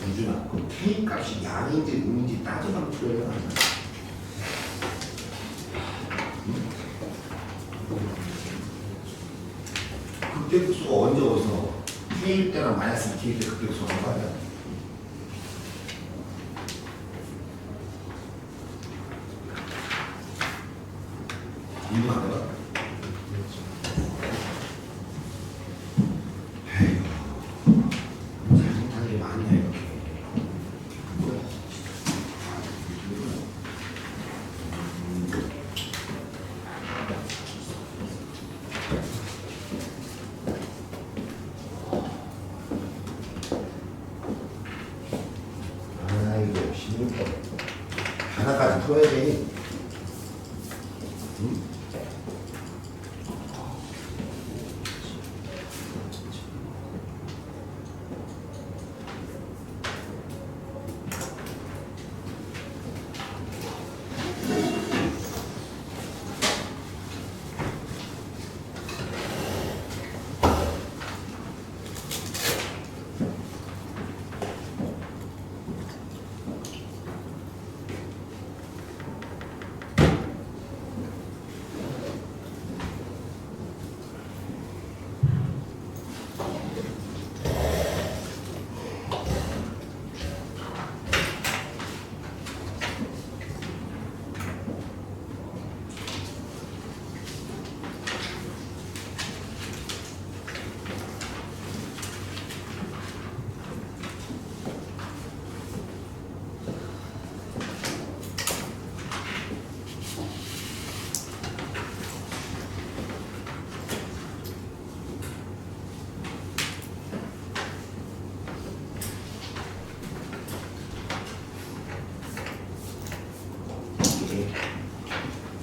유준아, 그 K 값이 양인지 음인지 따져만 표현을 하냐? 극대극소가 언제 어디서 K일 때나 마이너스 K일 때 극대극소가 얼마야? 이거 안 해봐? 에휴, 잘못한 게 많냐 이렇게. 아이고, 16번. 하나까지 풀어야지. 응?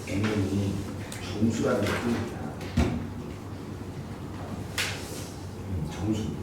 N이 정수라는 뜻입니다. 정수.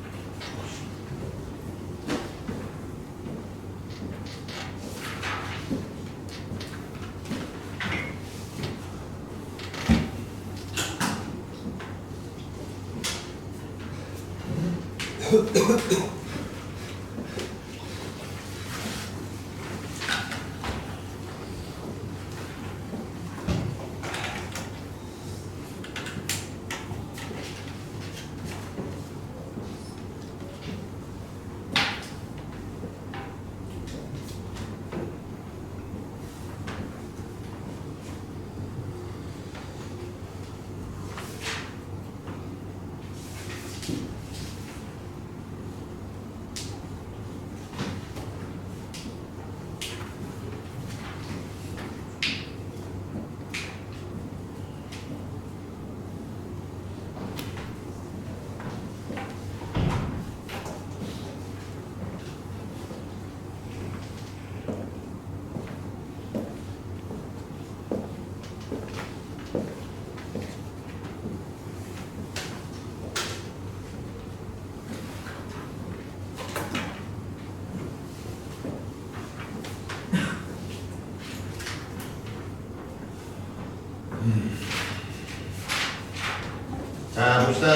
자, 봅시다.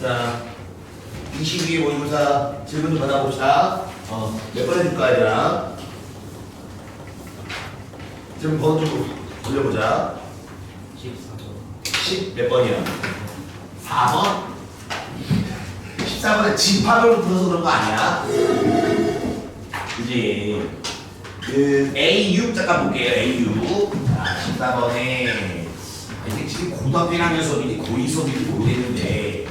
자, 22의 모의고사 질문 좀 받아봅시다. 몇 번 해줄까, 얘들아? 질문 번호 좀 올려보자. 10 몇 번이야? 4번? 14번에 집합을 풀어서 그런 거 아니야? 그지? 그 A6 잠깐 볼게요. A6. 자, 14번에 이게 지금 고등학교 1학년 수업인지 고2 수업인지 모르겠는데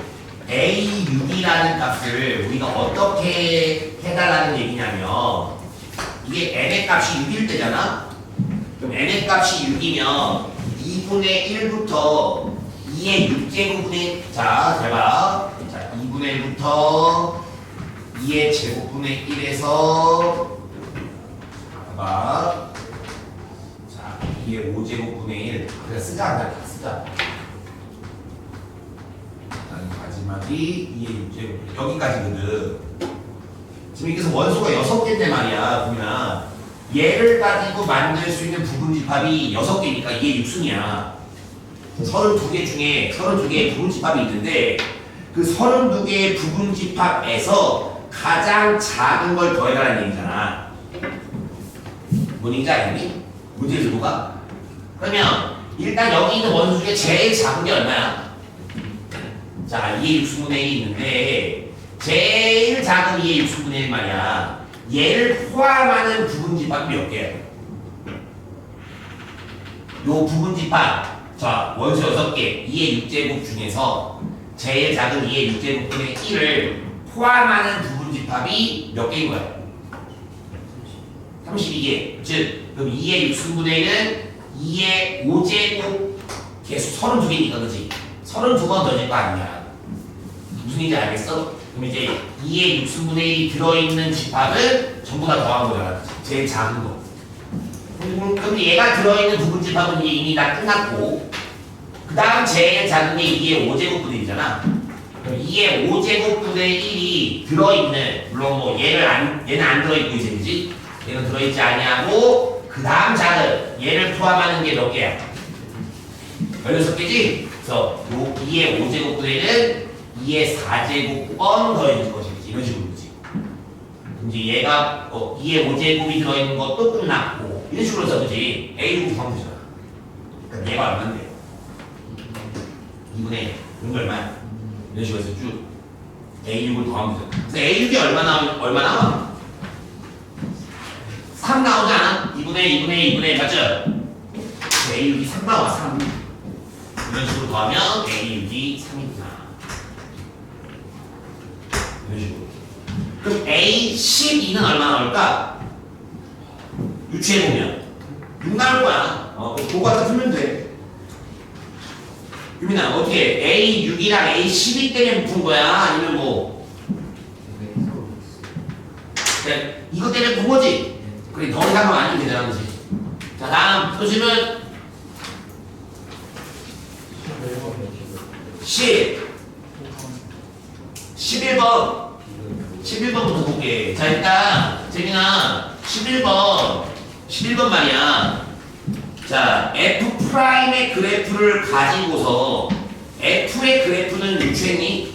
A6이라는 값을 우리가 어떻게 해달라는 얘기냐면 이게 n의 값이 6일 때잖아? 그럼 n의 값이 6이면 2분의 1부터 2의 6제곱분의 자, 잘 봐. 자, 2분의 1부터 2의 제곱분의 1에서 봐봐. 자, 2의 5제곱분의 1. 그래 쓰자 안 돼. 쓰자. 마지막이 2의 6제곱. 여기까지거든. 지금 여기서 원소가 6개인데 말이야. 보면 얘를 가지고 만들 수 있는 부분집합이 6개니까 이게 6순이야. 32개 중에 32개의 부분집합이 있는데 그 32개의 부분집합에서 가장 작은 걸 더해라는 얘기잖아. 뭔 얘기인지 알겠니? 문제 일부가? 그러면 일단 여기 있는 원수 중에 제일 작은 게 얼마야? 자, 2의 6분의 1이 있는데 제일 작은 2의 6분의 1 말이야. 얘를 포함하는 부분집합이 몇 개야? 요 부분집합, 자, 원수 6개, 2의 6제곱 중에서 제일 작은 2의 6제곱분의 1을 포함하는 부분집합이 몇 개인 거야? 32개. 즉, 그럼 2의 6분의 1은 2의 5제곱 개수 32개니까, 그지? 32번 더해질 거 아니야. 무슨 얘기인지 알겠어? 그럼 이제 2의 6분의 1이 들어있는 집합을 전부 다 더한 거야. 제일 작은 거. 그럼 얘가 들어있는 부분집합은 이미 다 끝났고, 그 다음 제일 작은 게 2의 5제곱분의 1이잖아. 그럼 2의 5제곱분의 1이 들어있는, 물론 뭐 얘는 안 들어있고 이제 그지? 얘는 들어있지 아니하고 그 다음 작은 얘를 포함하는 게 몇 개야? 16개지? 그래서 요 2의 5제곱분의 1은 2의 4제곱번 더해질 것이지. 이런 식으로 그지? 이제 얘가 2의 5제곱이 들어있는 것도 끝났고 이런 식으로 해서 그지? A로 구하면 되잖아. 그러니까 얘가 얼마인데? 2분의 1. 이런 거 얼마야? 이런 식으로 해서 쭉 A6을 더하면 되잖아. 그래서 A6이 얼마 나와? 3 나오지 않아? 2분의 1, 2분의 1, 2분의 1 맞죠? A6이 3 나와, 3. 이런 식으로 더하면 A6이 3이구나. 이런 식으로. 그럼 A12는 얼마 나올까? 유추해보면 6 나올 거야. 그거 갖다 풀면 돼. 유민아, 어떻게 A6이랑 A12 때문에 푼 거야? 아니면 뭐? 그래, 이것 때문에 푼 거지? 그래, 더 이상은 아니면 되잖아, 그지? 자, 다음 표시는 11번. 11번부터 볼게. 자, 일단, 재민아, 11번 말이야. 자, F'의 그래프를 가지고서 F의 그래프는 유추했니?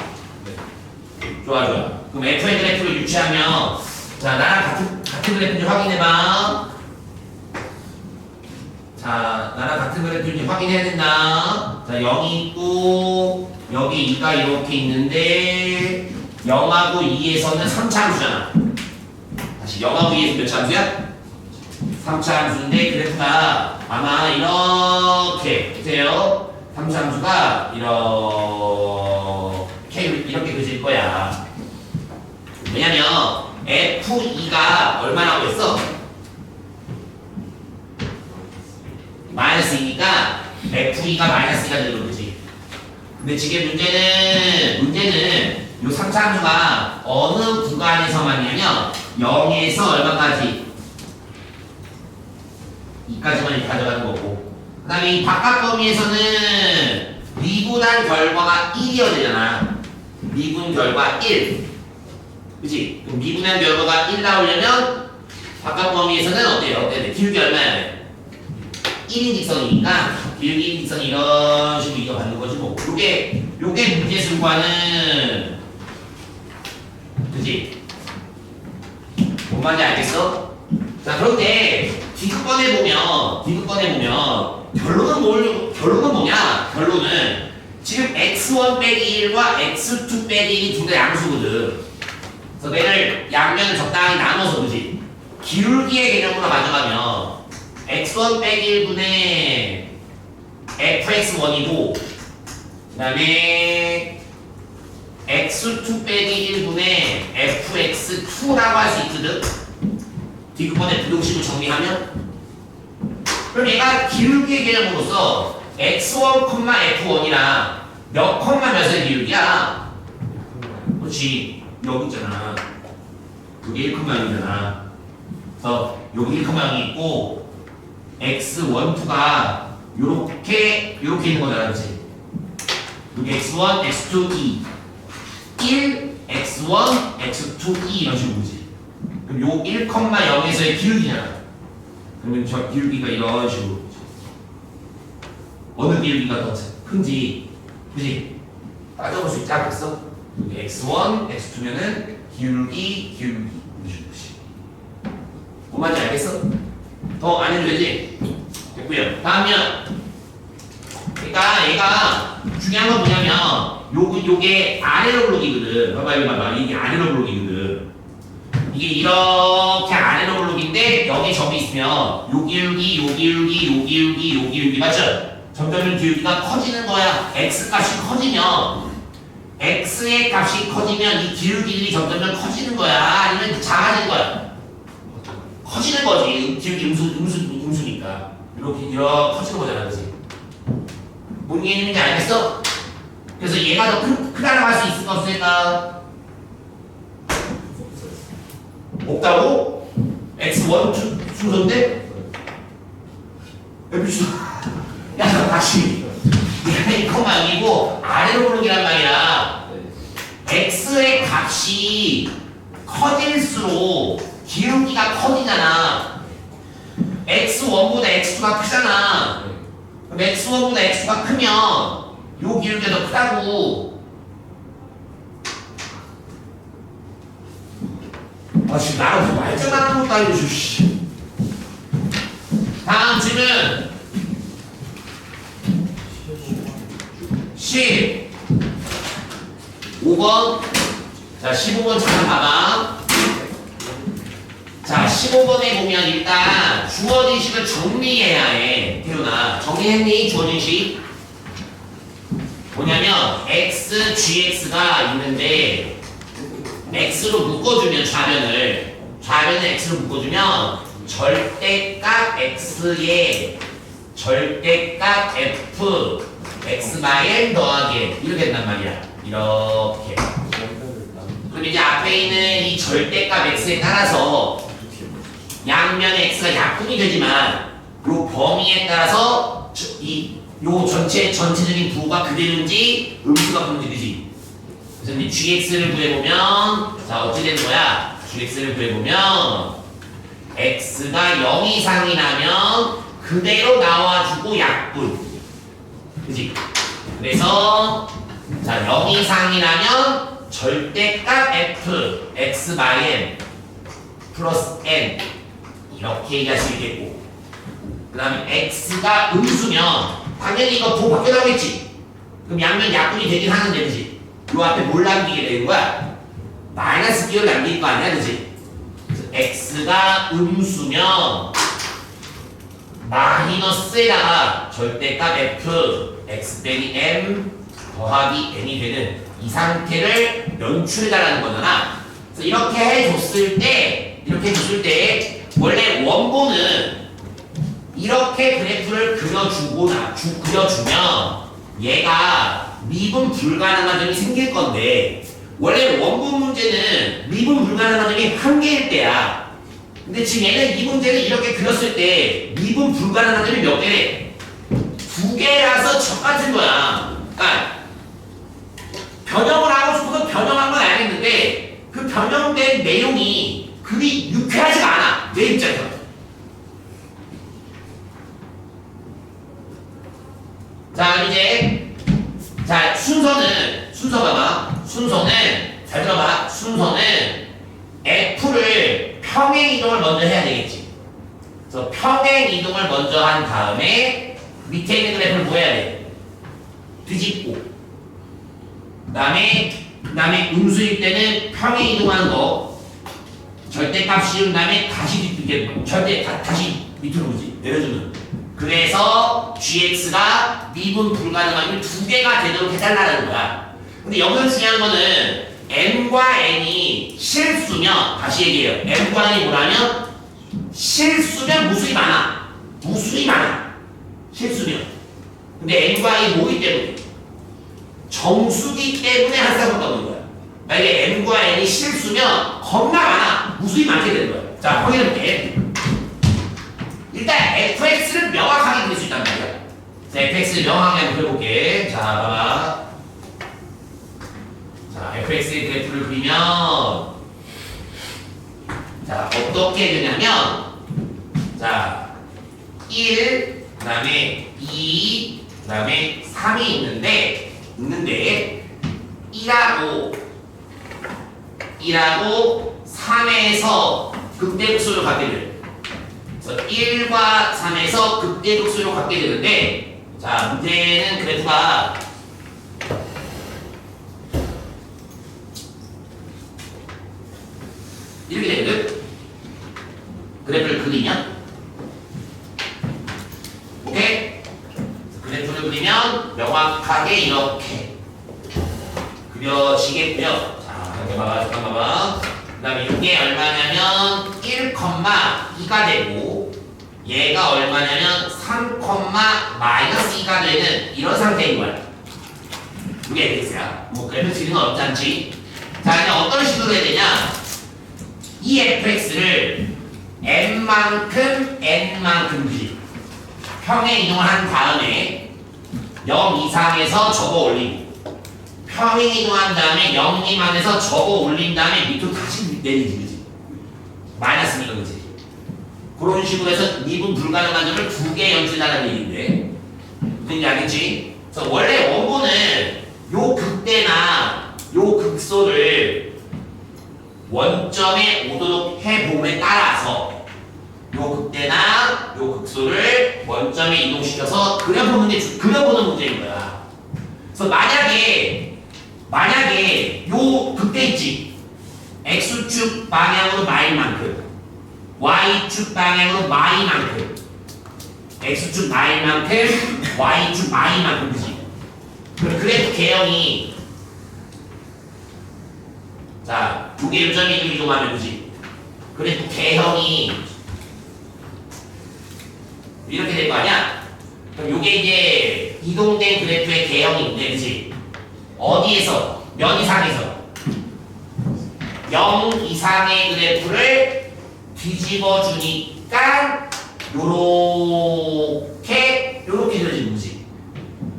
좋아. 그럼 F의 그래프를 유추하면, 자, 나랑 같은 그래프인지 확인해봐. 자, 나랑 같은 그래프인지 확인해야 된다. 자, 0이 있고, 여기 2가 이렇게 있는데, 0하고 2에서는 3차 함수잖아. 다시 0하고 2에서 몇 차 함수야? 3차 함수인데, 그래프가 아마 이렇게, 보세요. 3차 함수가 이렇게 그릴 거야. 왜냐면, F2가 얼마라고 했어? 마이너스 2니까 F2가 마이너스 2가 되는 거지. 근데 지금 문제는 요 3차 함수가 어느 구간에서만이냐면 0에서 얼마까지? 2까지만 가져가는 거고, 그 다음에 이 바깥 범위에서는 미분한 결과가 1이어야 되잖아. 미분 결과 1. 그치? 그럼 미분한 결과가 1 나오려면 바깥 범위에서는 어때요? 기울기 얼마야? 1인 직선이니까 기울기 1인 직선이 이런 식으로 이거 받는 거지 뭐. 요게 문제 순과는 그치? 뭔 말인지 알겠어? 자, 그런데 디귿번에 보면 결론은 뭐냐? 결론은 지금 x1 빼기 1과 x2 빼기 1이 둘 다 양수거든. 그래서 얘를 양면을 적당히 나눠서 그지? 기울기의 개념으로 가져가면 x1 빼기 1분의 fx1이고, 그 다음에 x2 빼기 1분의 fx2라고 할 수 있거든? 디귿번의 부등식을 정리하면? 그럼 얘가 기울기의 개념으로서 x1, f1이랑 몇 콤마 몇의 기울기야? 그렇지, 여기 있잖아. 여기 1콤마형이잖아. 그래서 여기 1콤마형이 있고 x1, 2가 요렇게 있는 거잖아, 그렇지? 여기 x1, x2, 2 1, x1, x2, 2 이런 식으로 보지. 그럼 요 1,0에서의 기울기잖아. 그러면 저 기울기가 이런 식으로 어느 기울기가 더 큰지, 그지? 따져볼 수 있지 않겠어? 여기 x1, x2면은 기울기 이런 것이. 뭔 말인지 알겠어? 더 안 해도 되지? 됐고요. 다음은 그러니까 얘가 중요한 건 뭐냐면 요게 아래로 블록이거든. 봐봐. 이게 아래로 블록이거든. 이게 이렇게 아래로 블록인데 여기 점이 있으면 요 기울기 맞죠? 점점 기울기가 커지는 거야. x 값이 커지면 x의 값이 커지면 이 기울기들이 점점 커지는 거야. 아니면 작아지는 거야. 커지는 거지. 기울기 음수니까 이렇게 커지는 거잖아, 그렇지? 뭔 개념인지 알겠어? 그래서 얘가 더 크다라고 할 수 있을까 없을까? 없다고? x1 순서인데? 야, 너 다시 얘가 이 컴마 여기고 아래로 블록이란 말이야. x의 값이 커질수록 기울기가 커지잖아. x1보다 x2가 크잖아. 그럼 x1보다 x가 크면 요 기울기가 더 크다고. 지금 나랑 말장난하는 것도 아니고 씨. 다음 질문 15번. 자 15번 잠깐 봐봐. 자 15번에 보면 일단 주어진 식을 정리해야 해. 태훈아 정리했니? 주어진 식 뭐냐면 x, gx가 있는데 x로 묶어주면 좌변을 x로 묶어주면 절대값 x에 절대값 f x 바엔 더하기 n 이렇게 된단 말이야. 이렇게. 그럼 이제 앞에 있는 이 절대값 x에 따라서 양면의 x가 약분이 되지만 요 범위에 따라서 요 전체적인 부호가 그대로인지 음수가 그런지 되지. 그래서 이제 gx를 구해보면 자 어찌 되는 거야? gx를 구해보면 x가 0 이상이 나면 그대로 나와주고 약분. 그지? 그래서 자 0 이상이 나면 절대값 f x by n 플러스 n 이렇게 얘기할 수 있겠고, 그 다음에 x가 음수면 당연히 이거 부호 바뀌어 나오겠지. 그럼 양면 약분이 되긴 하는데 그지? 요 앞에 뭘 남기게 되는 거야? 마이너스 기호를 남길 거 아니야 그지? x가 음수면 마이너스에다가 절대값 f x 빼기 m 더하기 n이 되는 이 상태를 연출해달라는 거잖아. 그래서 이렇게 해줬을 때 원래 원본은 이렇게 그래프를 그려주면 얘가 미분 불가능한 점이 생길 건데, 원래 원본 문제는 미분 불가능한 점이 한 개일 때야. 근데 지금 얘는 이 문제를 이렇게 그렸을 때 미분 불가능한 점이 몇 개래? 2개라서 적같은 거야. 그러니까 변형을 하고 싶어서 변형한 건 알겠는데 그 변형된 내용이 그리 유쾌하지가 않아, 내 입장에서. 자 이제 자 순서 봐봐. 순서는 잘 들어봐. 순서는 F를 평행 이동을 먼저 해야 되겠지. 그래서 평행 이동을 먼저 한 다음에 밑에 있는 그래프를 뭐 해야 돼? 뒤집고. 그 다음에 음수일 때는 평행 이동하는 거 절대값 씌운 다음에 다시 다시 밑으로 오지. 내려주는. 그래서 gx가 미분 불가능하면 2개가 되도록 해달라는 거야. 근데 여기서 중요한 거는 m과 n이 실수면, 다시 얘기해요. m과 n이 뭐라면 실수면 무수히 많아. 실수면. 근데 n과 n이 뭐기 때문에? 정수기 때문에 한 쌍을 떠는 거야. 만약에 m과 n이 실수면 겁나 많아. 무수히 많게 되는 거야. 자, 확인해볼게. 일단 fx를 명확하게 그릴 수 있단 말이야. 자, fx를 명확하게 한번 그려볼게. 자, 봐봐. 자, fx의 그래프를 그리면 자, 어떻게 되냐면 자, 1, 그 다음에 2, 그 다음에 3이 있는데 1하고 1하고 3에서 극대극소를 갖게 돼요. 그래서 1과 3에서 극대극소를 갖게 되는데, 자, 문제는 그래프가 이렇게 되거든? 그래프를 그리면, 오케이? 그래프를 그리면 명확하게 이렇게 그려지겠고요. 자, 잠깐 봐봐. 그 다음에 이게 얼마냐면 1,2가 되고, 얘가 얼마냐면 3,-2가 되는 이런 상태인 거야. 이게 x야. 뭐 그래프 지는 건 없지 않지? 자, 이제 어떤 식으로 해야 되냐? 이 fx를 n만큼 그지? 평행 이동을 한 다음에 0 이상에서 접어 올리고, 평행 이동한 다음에 0 미만에서 접어 올린 다음에 밑으로 다시 내리지, 그지? 마이너스니까, 그지? 그런 식으로 해서 미분 불가능한 점을 2개 연출하는 얘기인데, 무슨 알겠지? 그래서 원래 원본은 요 극대나 요 극소를 원점에 오도록 해봄에 따라서 요 극대나 요 극소를 원점에 이동시켜서 그려보는 문제인 거야. 그래서 만약에 요 극대 있지, x축 방향으로 마일만큼, y축 방향으로 마이만큼, x축 마일만큼, y축 마이만큼, 그지? 그래프 개형이, 자, 요게 1.1로 이동하면, 그지? 그래프 개형이 이렇게 될 거 아니야? 그럼 요게 이제 이동된 그래프의 개형인데, 그지? 어디에서? 몇 이상에서? 0 이상의 그래프를 뒤집어 주니까 요렇게 그려지는 거지.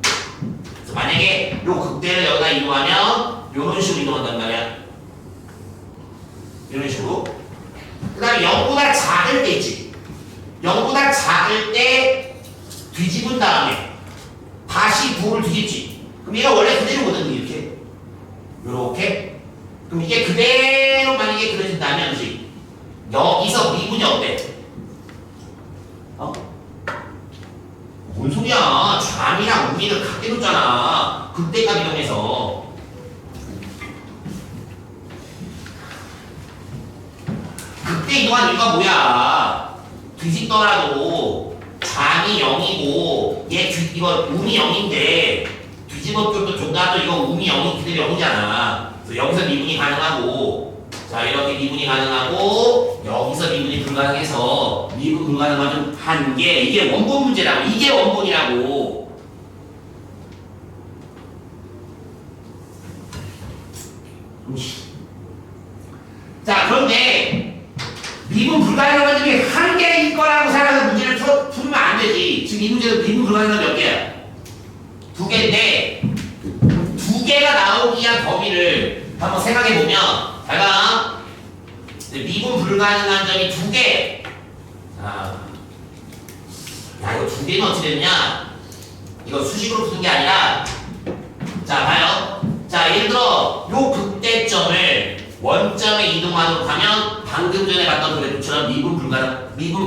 그래서 만약에 요 극대를 여기다 이동하면 요런 식으로 이동한단 말이야. 이런 식으로. 그 다음에 0보다 작을 때 있지. 0보다 작을 때 뒤집은 다음에 다시 부호를 뒤집지. 그럼 얘가 원래 그대로거든, 이렇게. 요렇게. 그럼 이게 그대로 만약에 그려진다면, 그지? 여기서 미분이 어때? 뭔 소리야? 좌미랑 우미를 같게 뒀잖아. 극대값 이동해서. 극대 이동한 이유가 뭐야? 뒤집더라도 좌미 0이고 이거 우미 0인데 뒤집어 줬다도 이거 우미 0이 그대로 0이잖아. 그래서 여기서 미분이 가능하고, 자, 이렇게 미분이 가능하고, 여기서 미분이 불가능해서 미분 불가능한 한 게, 이게 원본 문제라고. 이게 원본이라고. 자, 그런데 미분 불가능한 점이 한 개일 거라고 생각해서 문제를 풀면 안 되지. 지금 이 문제는 미분 불가능한 몇 개야? 2개인데 2개가 나오기 위한 범위를 한번 생각해 보면, 잘 봐. 미분 불가능한 점이 2개. 자, 야, 이거 2개는 어떻게 되느냐? 이거 수식으로 푸는 게 아니라, 자, 봐요. 자, 예를 들어 요 극대점을 원점에 이동하도록 하면 방금 전에 봤던 그래프처럼 미분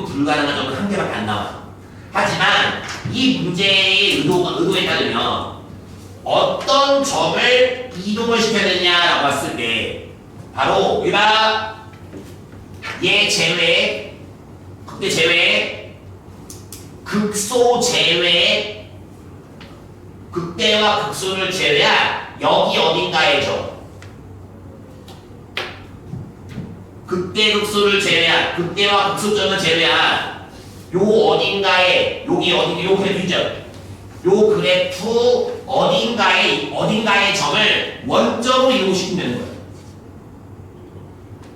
불가능한 점은 한 개밖에 안 나와. 하지만 이 문제의 의도에 따르면 어떤 점을 이동을 시켜야 되냐라고 봤을 때, 바로 여기다 얘 제외, 극대 제외, 극소 제외, 극대와 극소를 제외한 여기 어딘가의 점, 극대 극소를 제외한, 극대와 극소점을 제외한 요 어딘가에, 여기 어디, 요 그래프죠? 요 그래프 어딘가의 점을 원점으로 이동시키면 되는 거예요.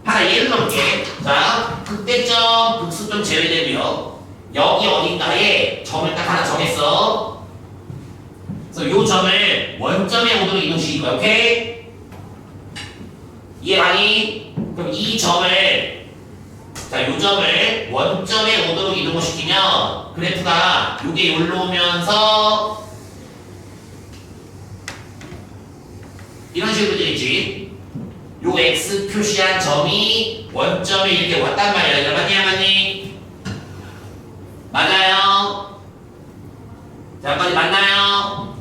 하나 예를 들어볼게. 자, 극대점, 극소점 제외되고요. 여기 어딘가에 점을 딱 하나 정했어. 그래서 요 점을 원점에 오도록 이동시킬 거야. 오케이? 이해가니? 그럼 이 점을, 자, 요 점을 원점에 오도록 이동을 시키면 그래프가 요게 여기로 오면서 이런 식으로 되어 있지. 요 x 표시한 점이 원점에 이렇게 왔단 말이야. 맞니 안 맞니? 맞아요. 자, 빨리 맞나요?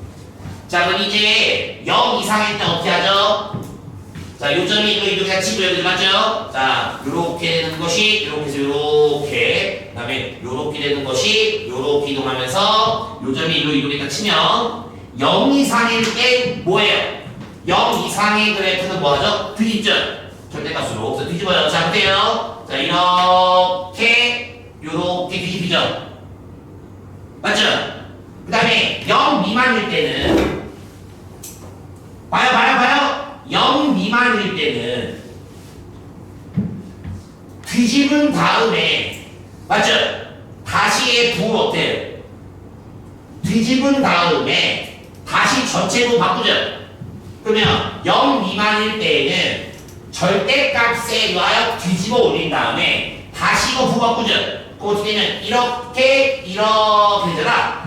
자, 그럼 이제 0 이상일 때 어떻게 하죠? 자, 요 점이 이거 이렇게 치고 여기 맞죠? 자, 요렇게 되는 것이 요렇게 해서 요렇게, 그다음에 요렇게 되는 것이 요렇게 이동하면서 요 점이 이렇게 치면 0 이상일 때 뭐예요? 0 이상의 그래프는 뭐하죠? 뒤집죠? 절대값으로. 그래서 뒤집어요. 자, 어때요? 자, 이렇게 요렇게 뒤집히죠? 맞죠? 그 다음에 0 미만일 때는 봐요. 0 미만일 때는 뒤집은 다음에 맞죠? 다시 부호 어때요? 뒤집은 다음에 다시 전체로 바꾸죠? 그러면 0 미만일 때에는 절대값에 의하여 뒤집어 올린 다음에 다시 이거 부호 바꾸죠? 그거 어떻게 되면 이렇게 되잖아.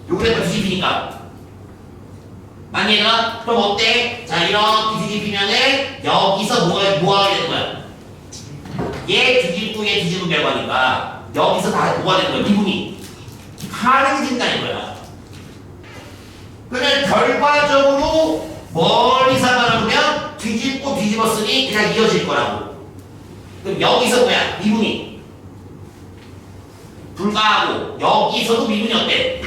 요거를 뒤집히니까 맞니 얘들아? 그럼 어때? 자, 이렇게 뒤집히면은 여기서 뭐가 되는 거야? 얘 뒤집고 얘 뒤집은 결과니까 여기서 다 뭐가 되는 거야? 미분이 가능해진다는 거야. 그러면 결과적으로 멀리서 바라보면 뒤집고 뒤집었으니 그냥 이어질 거라고. 그럼 여기서 뭐야? 미분이 불가하고 여기서도 미분이 어때?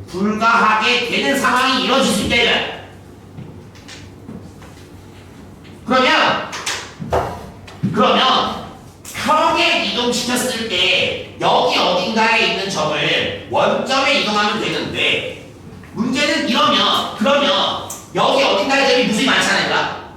불가하게 되는 상황이 이루어질 수 있다. 그러면 평에 이동시켰을 때 여기 어딘가에 있는 점을 원점에 이동하면 되는데 문제는 그러면 여기 어딘가에 점이 무수히 많잖아요.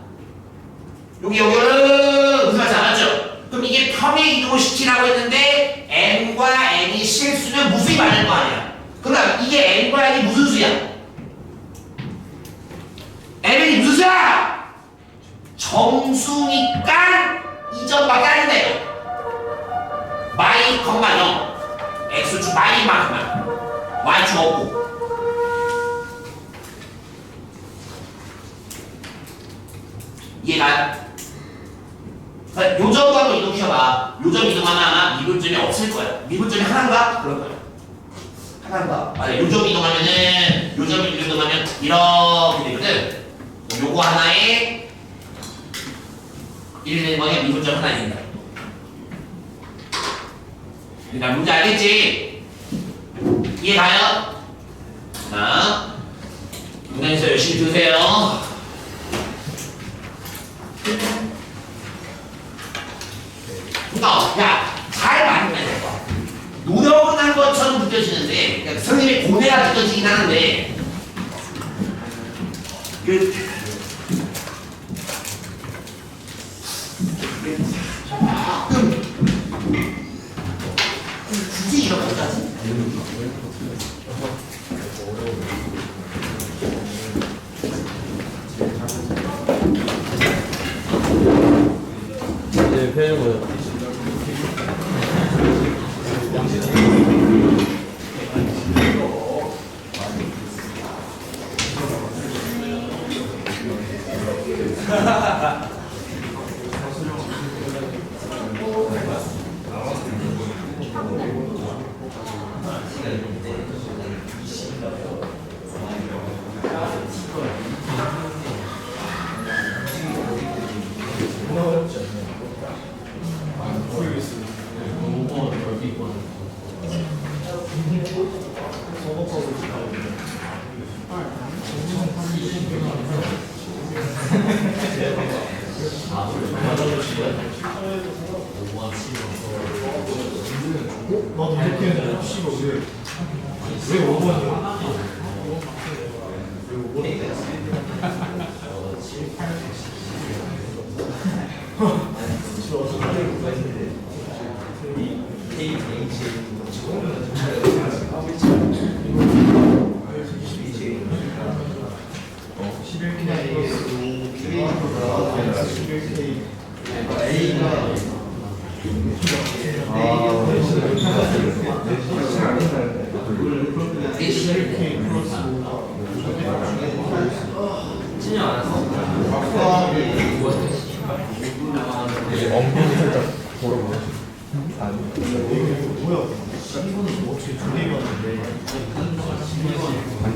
여기를 무수히 많지 않았죠? 그럼 이게 평에 이동을 시키라고 했는데 n과 n이 실수면 무수히 많을 거 아니야. 그럼 이게 n과 n이 무슨 수야? n이 무슨 수야? 정수니까 이 점밖에 안 된대요. 마이, 0 x축 마이만큼만 y축 없고. 이해가? 요 점도 한번 이동시켜봐. 요 점 이동하면 아마 미분점이 없을 거야. 미분점이 하나인가? 그럴 거야. 하나인가? 맞아. 요 점 이동하면은 요 점 이동하면 이렇게 되거든. 요거 하나에 1 되는 거에 미분점 하나 있다. 일단 문제 알겠지? 이해가요? 자, 문제에서 열심히 들으세요. 야, 잘 만들면 될 거야. 노력은 한 것처럼 느껴지는데, 그러니까 선생님의 고뇌가 느껴지긴 하는데, 굳이 이렇게까지? 네, 배는 거요. 나도 이렇게 했는데 씨발 왜 5번이야? 진짜 많았어. 엉덩이 살짝 걸어봐. 아니. 뭐야? 이거는 뭐 어떻게 두 개였는데? 아니,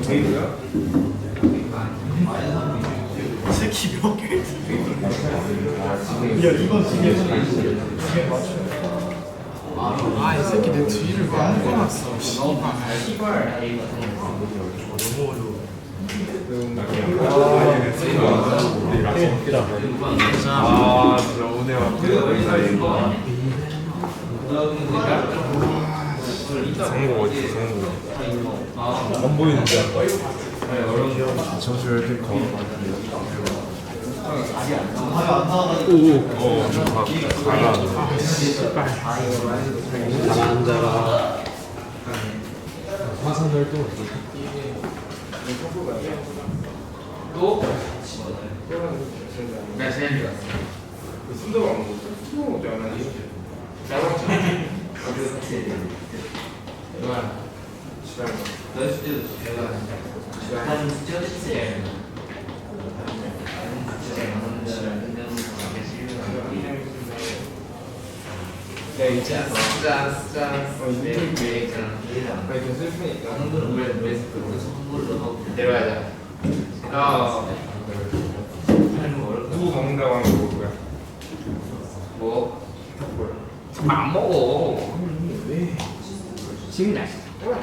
저기도야? 새끼 몇 개? 야, 이건 두 개 맞춰. 아, 이 새끼 내 뒤를 왜 안 꺼놨어? 씨발. 너무 어려워. 아, 진짜 오늘 성공 어디 성공? 안 보이는데? 점수 왜 이렇게 커? 오오 좀 잘한다. 잘한다. 화산을 또 또? 나 제일 좋았어. 순서가 안 먹었어. 순서가 어떻게 안 하지? 좋아. 너 숙제도 좋아. 난 숙제도 숙제. 네, 짠. 이렇게 슬프니까. 내려가자. 누구 먹는다고 하는 거 뭐야? 뭐? 안 먹어. 왜? 지금 날씨. 뭐야?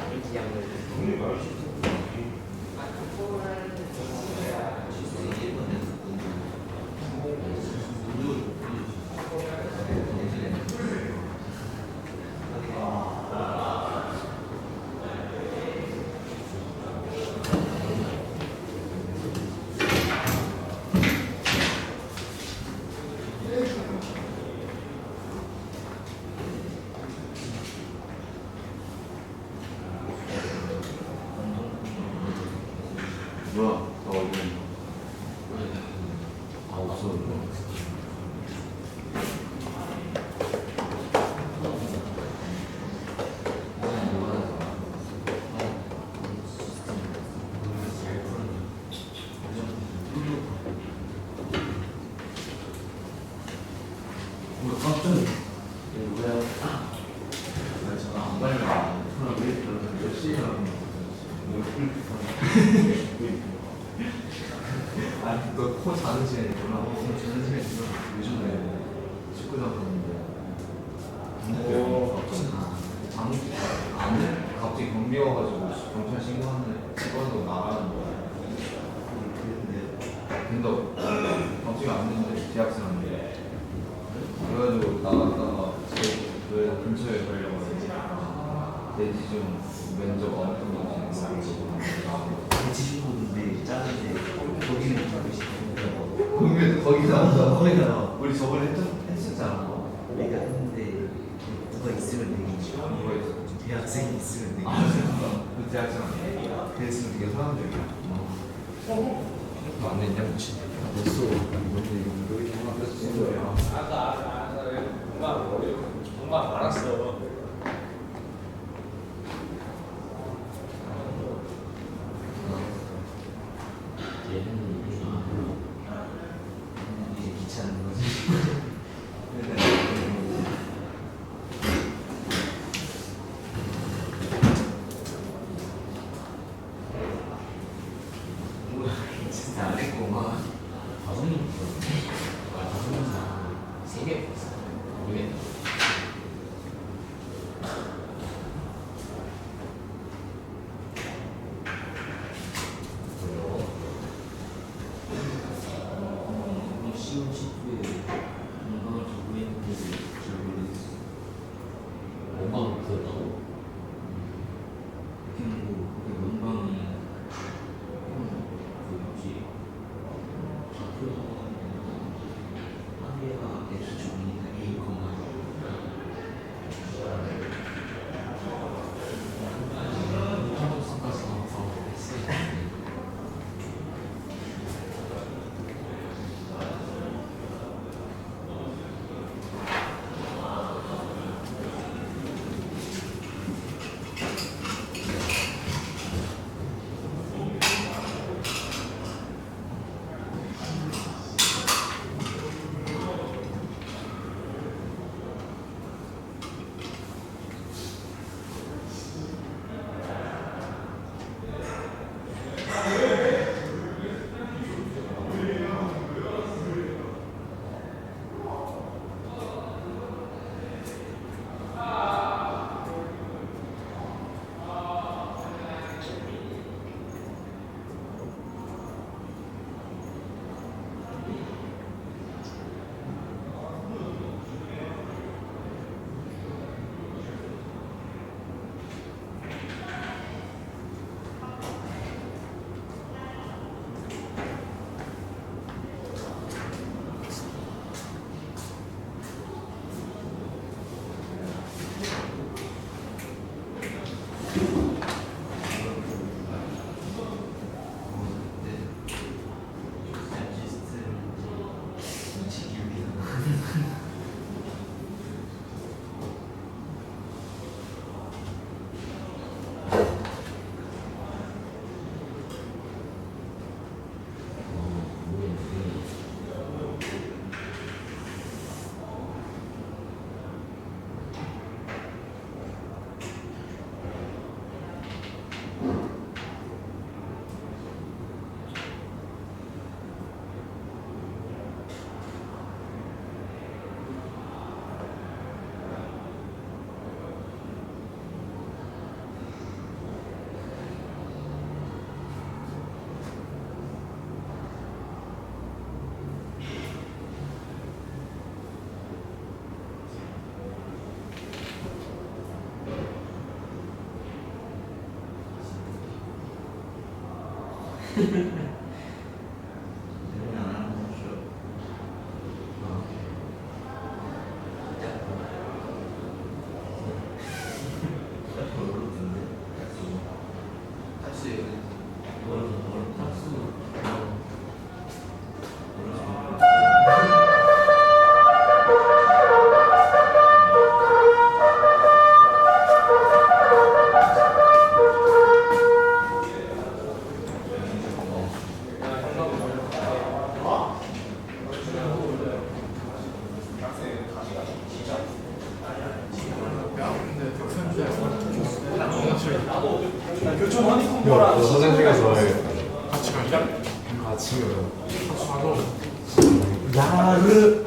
너 어디? 아 없어. 뭐 깜짝 뭐야? 나 전화 안 받는 거야. 전화 왜 이렇게 몇 시에 하는 거야? 아니 너코 자는 시간이구나. 자는 시간이구나. 요즘에 축구 잡았는데 안 갑자기 경비 와가지고 경찰 신고하는 직원도 나가는 거야. 근데 갑자기 안 되는데 대학생인데 그래가지고 나갔다가 왜 근처에 가려고 했지? 내지 좀 면접 어떤 건지 모르겠고 친구인데 짜는데 거기는 가고 싶은데 거기가 우리 저번에 했었잖아. 내가 했는데 누가 있으면 되겠지. 누가 있어? 대학생이 있으면 되겠지. 그 대학생 그랬으면 되게 사람들이야. 안 됐냐 미친. 됐어. 정말 많았어. 이제 귀찮은 거지. 진짜 안 했구만. 다섯 명 있어. 다섯 명 세개 있어. 모르겠네. 시험 직후에 건강을 적고 했는데 잘 모르겠어. 5만 원 그랬다고? 그냥 그 연방이 그 뭐지? 좌표 한 개가 X 중이니까 A 콤마 안 하는 거 싫어. 근데 덕선주야 야, 너 화장실 가서 와야겠다. 같이 갈까? 같이 가요. 가도 야르.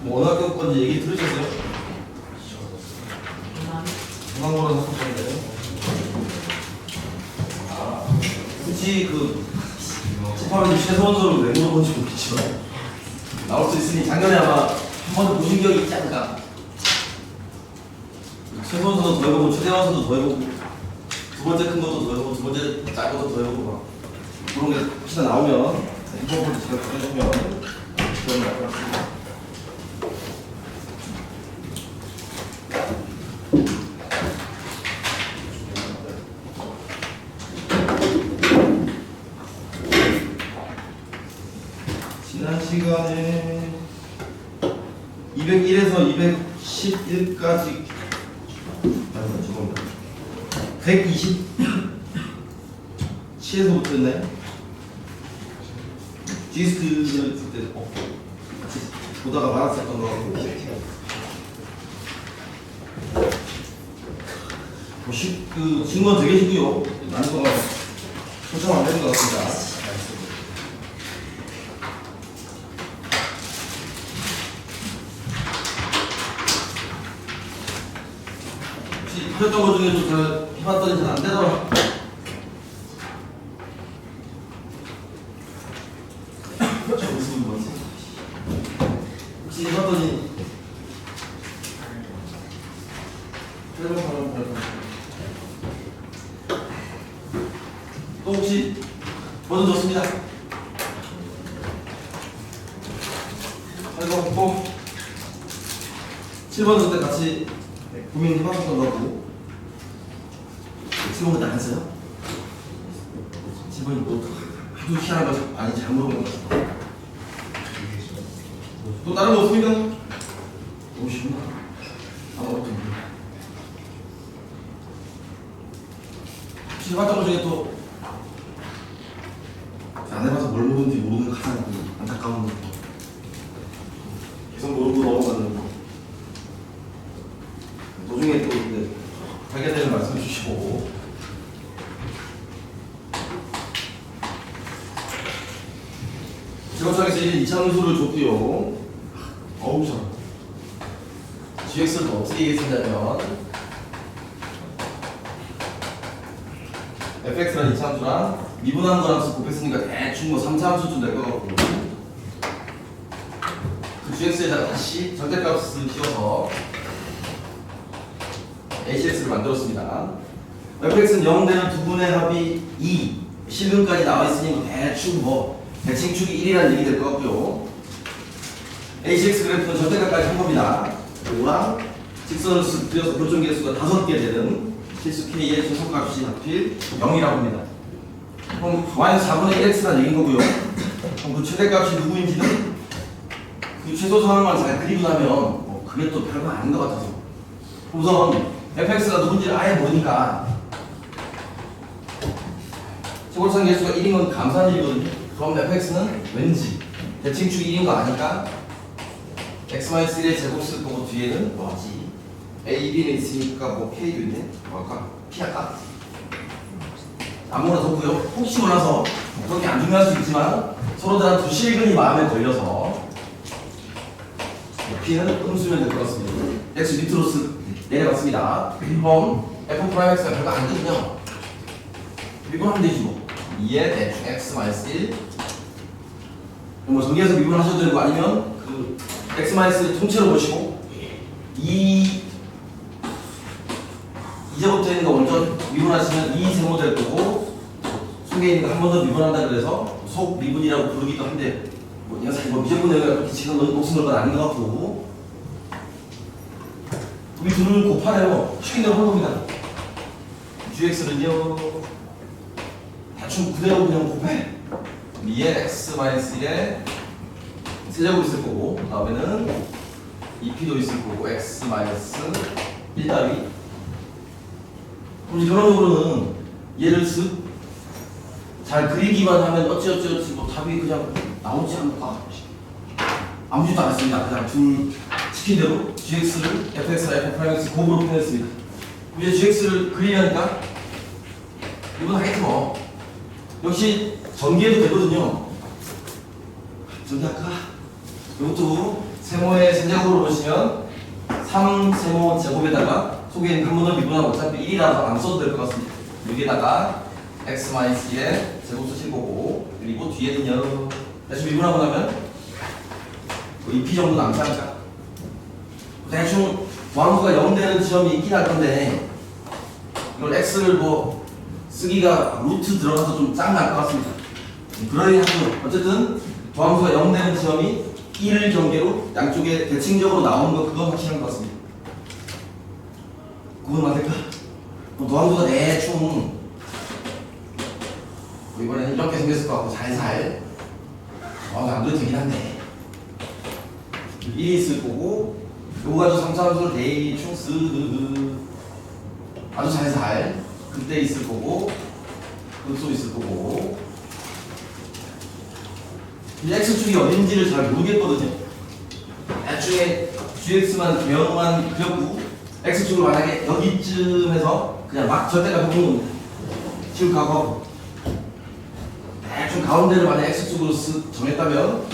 뭐 어느 학교 건지 얘기 들으셨어요? 중앙고등학교 건데요. 굳이 그 18년 최소원 수업을 왜 물어본지 모르겠지만 나올 수 있으니 작년에 아마 한 번도 보신 기억이 있지 않을까. 최소원 수도 더 해보고 최대원 수도 더 해보고 두 번째 큰 것도 더 해보고 두 번째 작은 것도 더 해보고 막 그런 게 혹시나 나오면 인포를 제가 보내주면 그런 거 같습니다. 지난 시간에 201에서 211까지 죄송합니다. 127에서부터 했나요? 지스트를 그때 같이 보다가 말았었던 거 같고 그 친구가 되게 쉽고요. 난이도가 설정 안 되는 것 같습니다. 하셨던 것 중에도 잘 해봤더니 잘 안 되더라. 점수는 뭐지? 혹시 해봤더니 또 혹시 뭐든 좋습니다. 8번 또 7번 줄 때 같이 고민 해봤던 거고 7번 그때 안 했어요? 7번이 뭐 아주 희한한 거 많이 잘 물어본 것 같아요. 또 다른 거 없습니까? 너무 쉽나? 아무것도 없네. 혹시 해봤던 거 중에 또 안 해봐서 뭘 모르는지 모르는 거 가장 안타까운 거 계속 모르고 넘어가는 거 도중에 또 이제 발견되는 말씀 주시고 제곱상에서 1인 이차함수를 줬고요. 어우 참 GX를 어떻게 쓰냐면 fx라는 이차함수랑 미분한 거랑 곱했으니까 대충 뭐 3차함수쯤 될 것 같고 그 GX에다가 다시 절대값을 씌워서 ACX를 만들었습니다. fx는 0되는 두 분의 합이 2 실근까지 나와 있으니 뭐 대충 뭐 대칭축이 1이라는 얘기 될 것 같고요. ACX 그래프는 절대값까지 한 겁니다. 5랑 직선을 그려서 교점 개수가 5개 되는 실수 K의 최소값이 하필 0이라고 합니다. 그럼 Y는 4분의 1X라는 얘기인 거고요. 그럼 그 최대값이 누구인지는 그 최소 상황만 잘 그리고 나면 뭐 그게 또 별거 아닌 것 같아서 우선 fx가 누군지를 아예 모르니까 최고상 개수가 1인 건 감사한 일이거든요. 그럼 fx는 왠지 대칭축 1인 거 아니까 x-1의 제곱 쓸 거고 뒤에는 뭐지? a, b는 있으니까 뭐 k도 있네? 뭐할까? p 할까? 아무거나 뒀고요. 혹시 몰라서 그렇게 안 중요할 수 있지만 서로들한 두 실근이 마음에 걸려서 p는 음수면 될 것 같습니다. x 밑으로 내려갔습니다. 그럼 f'(x가) 별거 아니거든요. 미분하면 되지 뭐. 2에 대충 x-1 뭐 전개해서 미분하셔도 되고 아니면 그 x-1 통째로 보시고 이제부터 있는 거 먼저 미분하시면 2 세모 될 거고 속에 있는 거 한 번 더 미분한다 그래서 속 미분이라고 부르기도 한데 뭐 이거 사실 뭐 미적분 내용이 그렇게 지금 목숨 걸건 아닌 것 같고 우리 둘을 곱하래요. 시킨 대로 하는 겁니다. gx는요 대충 그대로 그냥 곱해. 2에 x-1에 세제곱 있을 거고 그 다음에는 2p도 있을 거고 x-1 따위 그럼 결론적으로는 얘를 잘 그리기만 하면 어찌어찌 뭐 답이 그냥 나오지 않을까? 아무 짓도 안 했습니다. 그냥 둘 시킨 대로 gx를 fx랑 f'(x) 곱으로 표현했습니다. 이제 gx를 그리려니까 이건 하겠지 뭐. 역시 전개해도 되거든요. 전개할까? 이것도 세모의 세제곱으로 보시면 3세모 제곱에다가 속에 있는 한 번을 미분하면 어차피 1이라서 안 써도 될 것 같습니다. 여기에다가 x-1의 제곱 쓰실 거고 그리고 뒤에는요 대충 미분하고 나면 뭐 2p 정도 남지 않을까? 대충 부함수가 0되는 지점이 있긴 할 건데 이걸 x를 뭐 쓰기가 루트 들어가서 좀 짱날 것 같습니다. 그러니 하죠. 어쨌든 부함수가 0되는 지점이 1을 경계로 양쪽에 대칭적으로 나오는 거 그건 확실한 것 같습니다. 그건 맞을까? 부함수가 대충 이번에는 이렇게 생겼을 것 같고 살살 안 그래도 되긴 한데 1이 있을 거고 요거 가지고 3차함수를 대충 아주 살살 그때 있을 거고 그것도 있을 거고 이 x축이 어딘지를 잘 모르겠거든요. 나중에 gx만 명만 그렸고 x축을 만약에 여기쯤에서 그냥 막 절대값 해보는 겁니다. 지금 가고 대충 가운데를 만약 x축으로 정했다면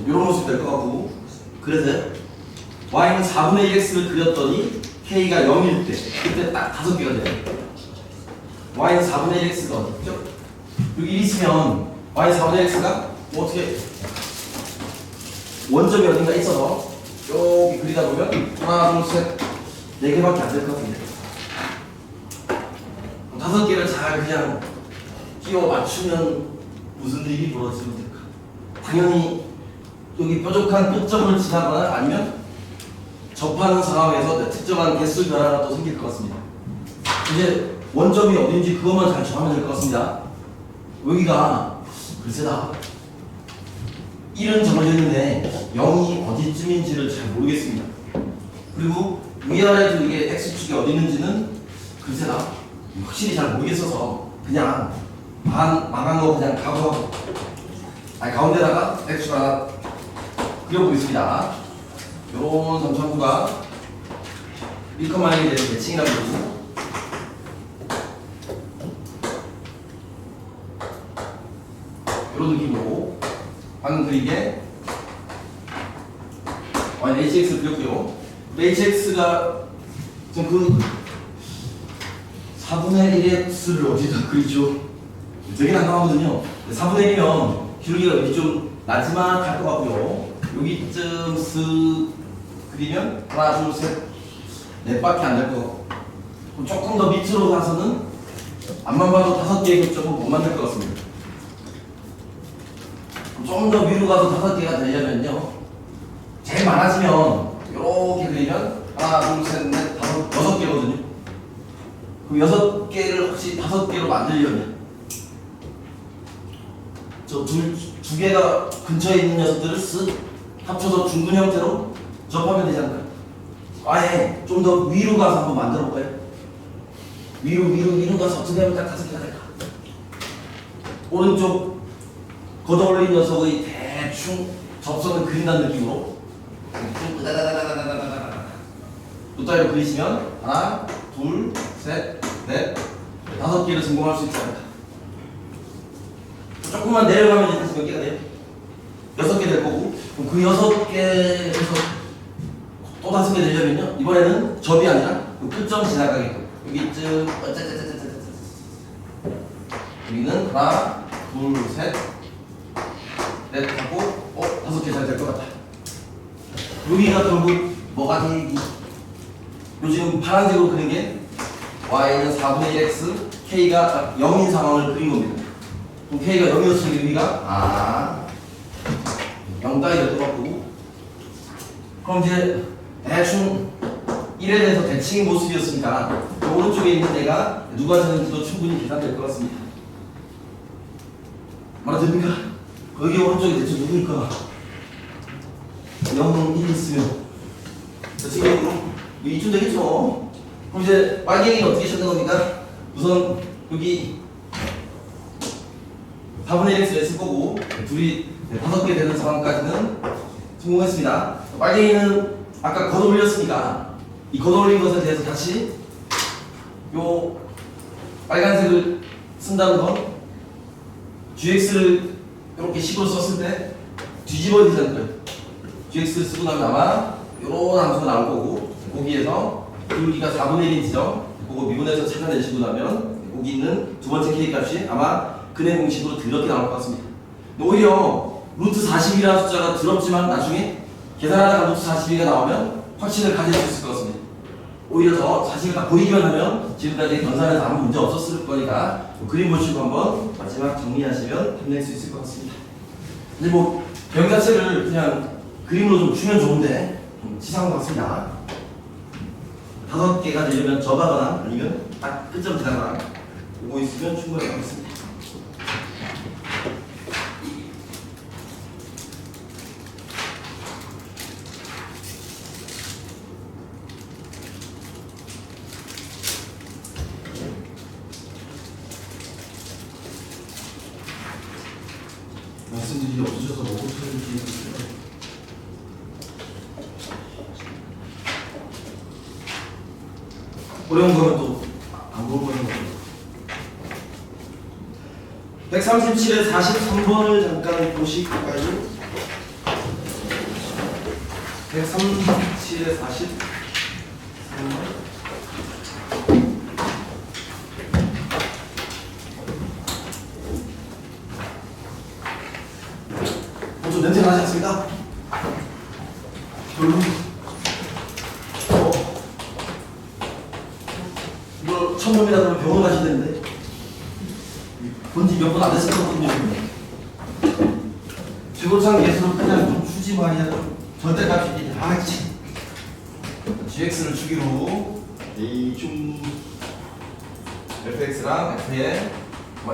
이런 모습이 될 것 같고 그래서 y는 4분의 1x를 그렸더니 k가 0일 때 그때 딱 5개가 돼요. y는 4분의 1x가 어딨죠? 여기 1 있으면 y 4분의 1x가 뭐 어떻게 원점이 어딘가 있어서 여기 그리다 보면 하나 둘 셋 4개밖에 안 될 것 같은데 5개를 잘 그냥 끼워 맞추면 무슨 일이 벌어지면 될까? 당연히 여기 뾰족한 끝점을 지나거나 아니면 접하는 상황에서 특정한 개수 변화가 또 생길 것 같습니다. 이제 원점이 어딘지 그것만 잘 정하면 될 것 같습니다. 여기가 글쎄다 1은 정해져 있는데 0이 어디쯤인지를 잘 모르겠습니다. 그리고 위아래도 이게 x축이 어디 있는지는 글쎄다 확실히 잘 모르겠어서 그냥 망한 거 그냥 각오하고 가운데다가 x축 하나 그려보겠습니다. 요런 점차구가 1,1에 대해서 대칭이라고 그러죠. 이런 느낌으로 방금 그린 게 hx를 그렸고요. hx가 지금 그 4분의 1의 x를 어디다 그리죠? 되게 난감하거든요. 4분의 1이면 기울기가 여기 좀 나지막할 것 같고요. 여기쯤 쓱 그리면 하나, 둘, 셋, 넷밖에 안 될 것 같고 그럼 조금 더 밑으로 가서는 앞만 봐도 5개의 겹점은 못 만들 것 같습니다. 좀 더 위로 가서 5개가 되려면요 제일 많아지면 이렇게 그리면 하나, 둘, 셋, 넷, 다섯, 6개거든요. 그럼 6개를 혹시 5개로 만들려면 저 두 개가 근처에 있는 녀석들을 쓱 합쳐서 중근 형태로 접하면 되지 않을까요? 아예 좀 더 위로 가서 한번 만들어 볼까요? 위로 가서 어떻게 하면 딱 5개가 될까? 오른쪽 걷어올린 녀석의 대충 접선을 그린다는 느낌으로 쭉 이따위로 그리시면 하나, 둘, 셋, 넷, 5개를 성공할 수 있지 않을까? 조금만 내려가면 이제 다시 몇 개가 돼요? 6개 될 거고 그럼 그 6개에서 또 5개 되려면요 이번에는 접이 아니라 끝점 지나가게끔 여기쯤 여기는 하나, 둘, 셋, 넷 하고 5개 잘 될 것 같아. 여기가 결국 뭐가 되기? 요 지금 파란색으로 그린 게 y는 4분의 1x, k가 0인 상황을 그린 겁니다. 그럼 k가 0이었으니 여기가 0 따위 될 것 같고 그럼 이제 대충 1에 대해서 대칭의 모습이었으니까 그 오른쪽에 있는 애가 누가 되는지도 충분히 계산될 것 같습니다. 말아듭니까? 거기 오른쪽에 대충 누구일까? 0, 1 있으면 지금 이쯤 되겠죠? 그럼 이제 빨갱이는 어떻게 찾는 겁니까? 우선 여기 4분의 1x를 했을 거고 둘이 5개 되는 상황까지는 성공했습니다. 빨갱이는 아까 걷어올렸으니까 이 걷어올린 것에 대해서 다시 요 빨간색을 쓴다는 건 gx를 이렇게 식으로 썼을 때 뒤집어야 되지 않을까요? gx를 쓰고 나면 아마 요런 함수가 나올 거고 거기에서 기울기가 4분의 1인 지점 그거 미분해서 찾아내시고 나면 거기 있는 두 번째 k 값이 아마 근의 공식으로 더럽게 나올 것 같습니다. 근데 오히려 루트 40이라는 숫자가 더럽지만 나중에 계산하다가 루트 42가 나오면 확신을 가질 수 있을 것 같습니다. 오히려 더 자식을 다 보이기만 하면 지금까지 변산에서 아무 문제 없었을 거니까 그림 보시고 한번 마지막 정리하시면 끝낼 수 있을 것 같습니다. 근데 뭐 병 자체를 그냥 그림으로 좀 주면 좋은데 좀 치사한 것 같습니다. 5개가 되려면 접하거나 아니면 딱 끝점 지나거나 오고 있으면 충분할 것 같습니다. 말씀드리기 없으셔서 뭐 어떻게 해주시겠어요? 어려운 거는 또 안 볼 거는 거죠. 137에 43번을 잠깐 보실까요? 137에 43번 좀 냄새 나지 않습니까? 별로 처음 봅니다. 그러면 병원 가셔야 되는데. 본지 몇 번 안 됐을 거거든요. 최고상 예술은 그냥 좀 주지 말이야. 절대값이 아 참. GX를 주기로 A중 FX랑 FL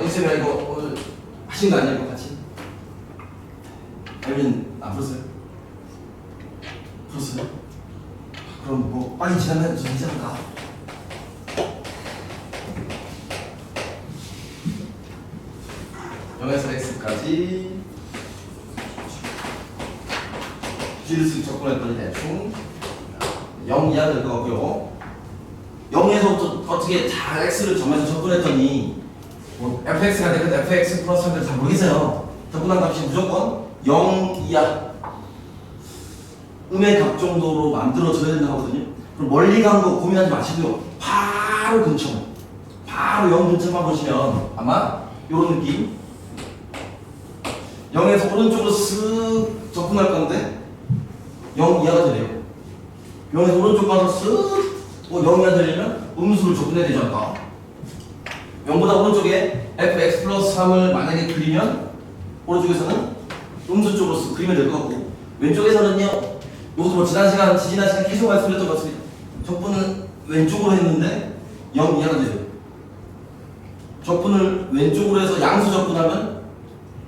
인쌤이랑 이거 오늘 하신 거 아니에요? 이거 같이? 아니면 안 풀었어요? 풀었어요? 그럼 뭐 빨리 지나면 좀 되지 않을까? 영에서 X까지 G를 접근했더니 대충 0 이하 될 것 같고요. 0에서부터 어떻게 잘 X를 정해서 접근했더니 뭐 fx가 되든 fx 플러스 3을 잘 모르겠어요. 접근한 값이 무조건 0 이하 음의 값 정도로 만들어져야 된다고 하거든요. 그럼 멀리 간 거 고민하지 마시고요. 바로 근처, 바로 0 근처만 보시면 아마 이런 느낌. 0에서 오른쪽으로 쓱 접근할 건데 0 이하가 되네요. 0에서 오른쪽 가서 쓱 0 이하 되려면 음수를 접근해야 되지 않을까? 0보다 오른쪽에 fx 플러스 3을 만약에 그리면 오른쪽에서는 음수 쪽으로 쓱 그리면 될 것 같고 왼쪽에서는요 이것도 뭐 지난 시간 계속 말씀드렸던 것 같습니다. 적분은 왼쪽으로 했는데 0 이하가 되죠. 적분을 왼쪽으로 해서 양수 접근하면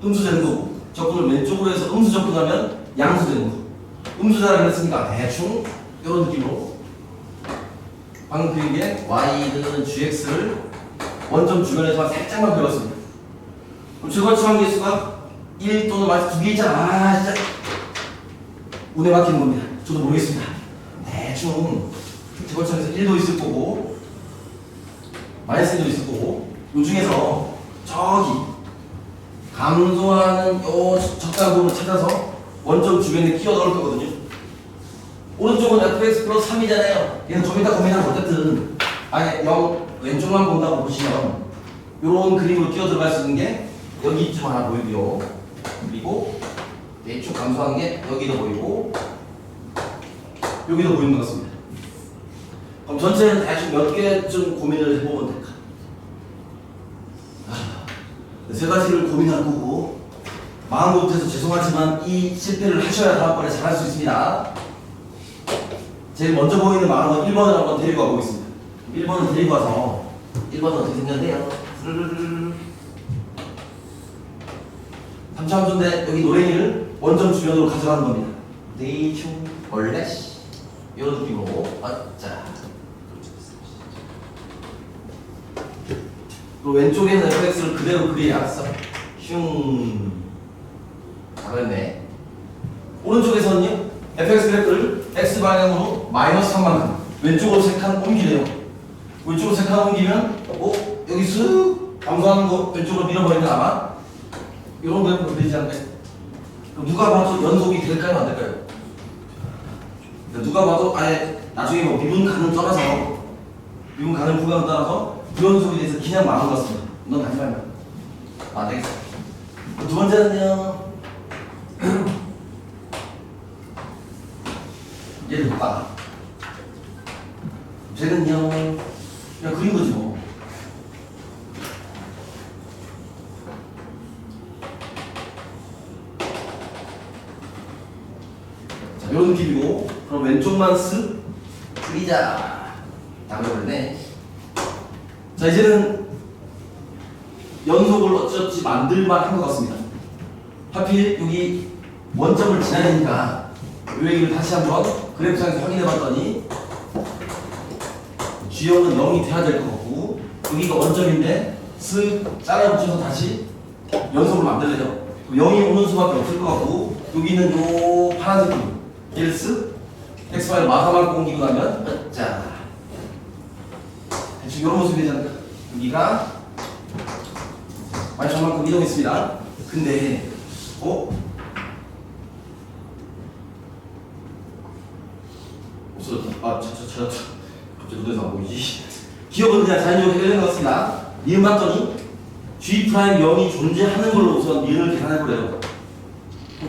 음수 되는 거고 적분을 왼쪽으로 해서 음수 접근하면 양수 되는 거. 음수자라 그랬으니까 대충 이런 느낌으로 방금 그린 게 y는 gx를 원점 주변에서만 살짝만 그렸습니다. 그럼 최고치환 개수가 1 또는 마이너스 2개 있잖아. 아 진짜 운에 맡기는 겁니다. 저도 모르겠습니다. 대충 최고치환에서 1도 있을 거고 마이너스 1도 있을 거고 요 중에서 저기 감소하는 요 적당 부분을 찾아서 원점 주변에 끼워 넣을 거거든요. 오른쪽은 fx 플러스 3이잖아요. 얘는 좀 이따 고민하면 어쨌든 아예 0 왼쪽만 본다고 보시면 요런 그림으로 끼워 들어갈 수 있는 게 여기쯤 하나 보이고요. 그리고 대충 감소하는 게 여기도 보이고 여기도 보이는 것 같습니다. 그럼 전체는 대충 몇 개쯤 고민을 해보면 될까? 세 가지를 고민할 거고 마음 못해서 죄송하지만 이 실패를 하셔야 다음번에 잘할 수 있습니다. 제일 먼저 보이는 마음은 1번을 한번 데리고 가보겠습니다. 1번을 데리고 와서 1번은 어떻게 생겼는데요? 3차 함수인데 여기 노랭이를 원점 주변으로 가져가는 겁니다. 대충 원래 이런 느낌으로 자 그리고 왼쪽에는 fx를 그대로 그리야 알았어. 흉 잘했네. 오른쪽에서는요 fx 그래프를 x 방향으로 마이너스 3만큼 왼쪽으로 3칸 옮기래요. 왼쪽으로 3칸 옮기면 여기 쓱 감소하는 거 왼쪽으로 밀어버리면 아마 이런 그래프가 그리지 않을까요? 누가 봐도 연속이 될까요 안 될까요? 누가 봐도 아예 나중에 뭐 미분 가능 떠나서 미분 가능 구간을 따라서 불연속에 대해서 그냥 말한 것 같습니다. 넌 하지 말면 안 되겠어. 두 번째는요 얘를 못 봐. 쟤는요 그냥 그린 거지 뭐. 자 이런 느낌이고 그럼 왼쪽만 쓱 그리자. 다 그려버렸네. 자 이제는 연속을 어찌어찌 만들만 한 것 같습니다. 하필 여기 원점을 지나니까 이 얘기를 다시 한번 그래프상에서 확인해 봤더니 G형은 0이 돼야 될 것 같고 여기가 원점인데 쓱 잘라 붙여서 다시 연속을 만들래요. 0이 오는 수밖에 없을 것 같고 여기는 요 파란색 부분 얘를 쓱 xy를 마사만 옮기고 나면 자 대충 이런 모습이 되지 않을까? 여기가 마이너스만큼 이동했습니다. 근데 없어졌다. 찾았다. 갑자기 눈에서 안 보이지? 기억은 그냥 자연적으로 해결된 것 같습니다. 니은 봤더니 G'0이 존재하는 걸로 우선 니은을 계산해보래요.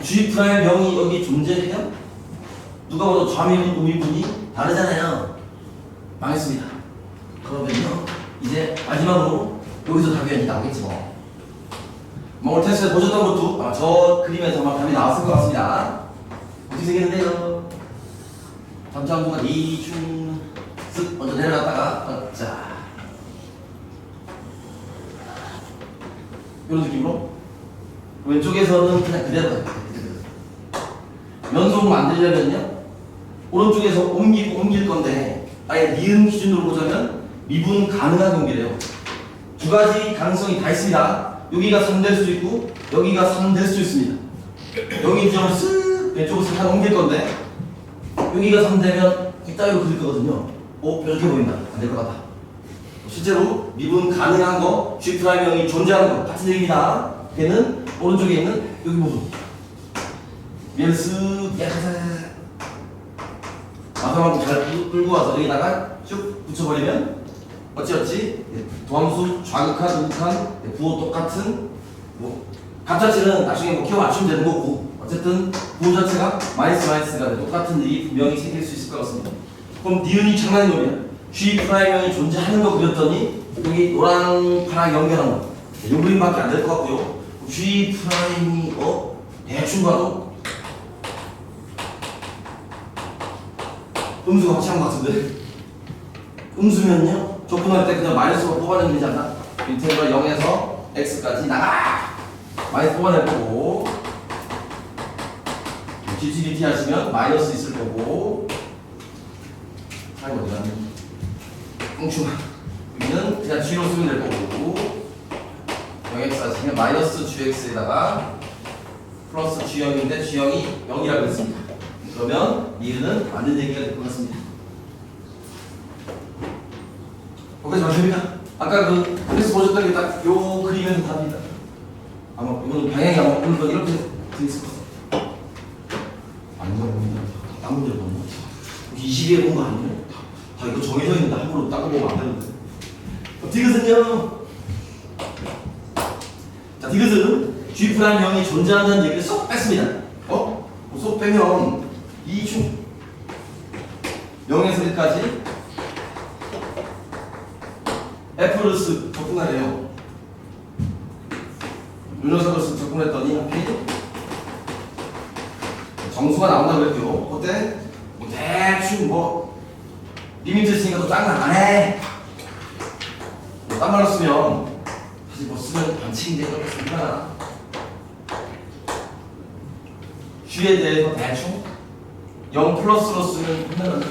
G'0이 여기 존재해요? 누가 봐도 좌미분, 우미분이 다르잖아요. 망했습니다. 그러면요 이제 마지막으로 여기서 답이 왠지 나오겠지 뭐. 오늘 테스트에 보셨던 것도 아마 저 그림에서 아마 답이 나왔을 것 같습니다. 어떻게 생겼는데요? 잠수함수가 이중 쓱 먼저 내려갔다가 자 이런 느낌으로 왼쪽에서는 그냥 그대로 가요. 연속 만들려면요 오른쪽에서 옮길 건데 아예 니은 기준으로 보자면 미분 가능한 경기래요. 두 가지 가능성이 다 있습니다. 여기가 3 될 수도 있고 여기가 3 될 수도 있습니다. 여기 기준으로 쓱 왼쪽으로 쓱 옮길 건데 여기가 3 되면 이따위로 그릴 거거든요. 뾰족해 보인다. 안 될 것 같다. 실제로 미분 가능한 거 G'형이 존재하는 거 같은 얘기입니다. 걔는 오른쪽에 있는 여기 부분 얘를 쓱 야자자자 마감하고 잘 끌고 와서 여기다가 쭉 붙여버리면 어찌어찌 도함수 좌극한, 우극한, 부호 똑같은 뭐 값자체는 나중에 뭐 키워 맞추면 되는 거고 어쨌든 부호 자체가 마이너스가 똑같은 일이 분명히 생길 수 있을 것 같습니다. 그럼 니은이 장난이 뭐냐? G'형이 존재하는 거 그렸더니 여기 노랑 파랑 연결한 거 이 그림밖에 안 될 것 같고요. G'이 대충 봐도 음수가 같이 한 것 같은데 음수면요 조건할 때 그냥 마이너스로 뽑아내면 되지 않나? 인테그럴 0에서 x까지 나가! 마이너스 뽑아낼 거고 dt 하시면 마이너스 있을 거고 아이고 어디 갔니? 뭉충아 여기는 그냥 g로 쓰면 될 거고 0x 하시면 마이너스 gx에다가 플러스 g형인데 g형이 0이라고 했습니다. 그러면 니은은 맞는 얘기가 될 것 같습니다. 거기까지 맞습니까? 아까 그 그래서 보셨던 게 딱 요 그림에서 답입니다. 아마 이거는 방향이 아마 오늘 이렇게 돼 있을 것 같아요. 아니면 보면 딱 문제 보는 거. 20에 본 거 아니에요? 다 이거 정해져 있는데 함부로 딱 보면 안 되는데. 디귿은요. 자, 디귿은 G'형이 존재한다는 얘기를 쏙 뺐습니다. 쏙 빼면 이중 0에서 1까지 F를 쓱 적분하래요. 이 녀석을 쓱 적분했더니 하필 정수가 나온다고 그랬고요. 그때 뭐 대충 뭐 리미트 있으니까 또 짱나 안 해. 뭐 딴 말로 쓰면 사실 뭐 쓰면 반칙인데 이렇게 씁니다. G에 대해서 대충 0 플러스로 쓰면 끝나는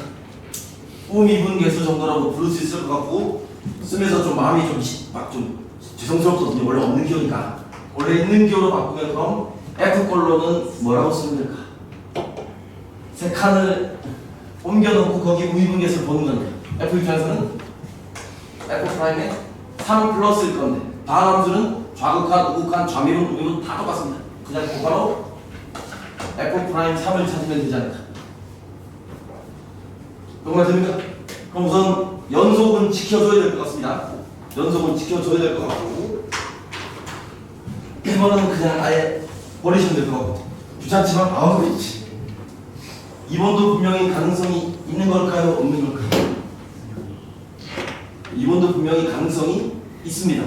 미분 계수 정도라고 부를 수 있을 것 같고 쓰면서 좀 마음이 좀 죄송스럽거든요. 원래 없는 기호니까 원래 있는 기호로 바꾸면 그럼 F꼴로는 뭐라고 쓰면 될까? 세 칸을 옮겨놓고 거기 미분 계수를 보는 건데 F 입장에서는 F'에 3 플러스일 건데 다음 함수는 좌극한, 우극한, 좌미분, 우미분 다 똑같습니다. 그냥 곧바로 F'3을 찾으면 되지 않을까? 정말 됩니까? 그럼 우선 연속은 지켜줘야 될 것 같습니다. 연속은 지켜줘야 될 것 같고 1번은 그냥 아예 버리시면 될 것 같고 귀찮지만 그렇지 2번도 분명히 가능성이 있는 걸까요? 없는 걸까요? 2번도 분명히 가능성이 있습니다.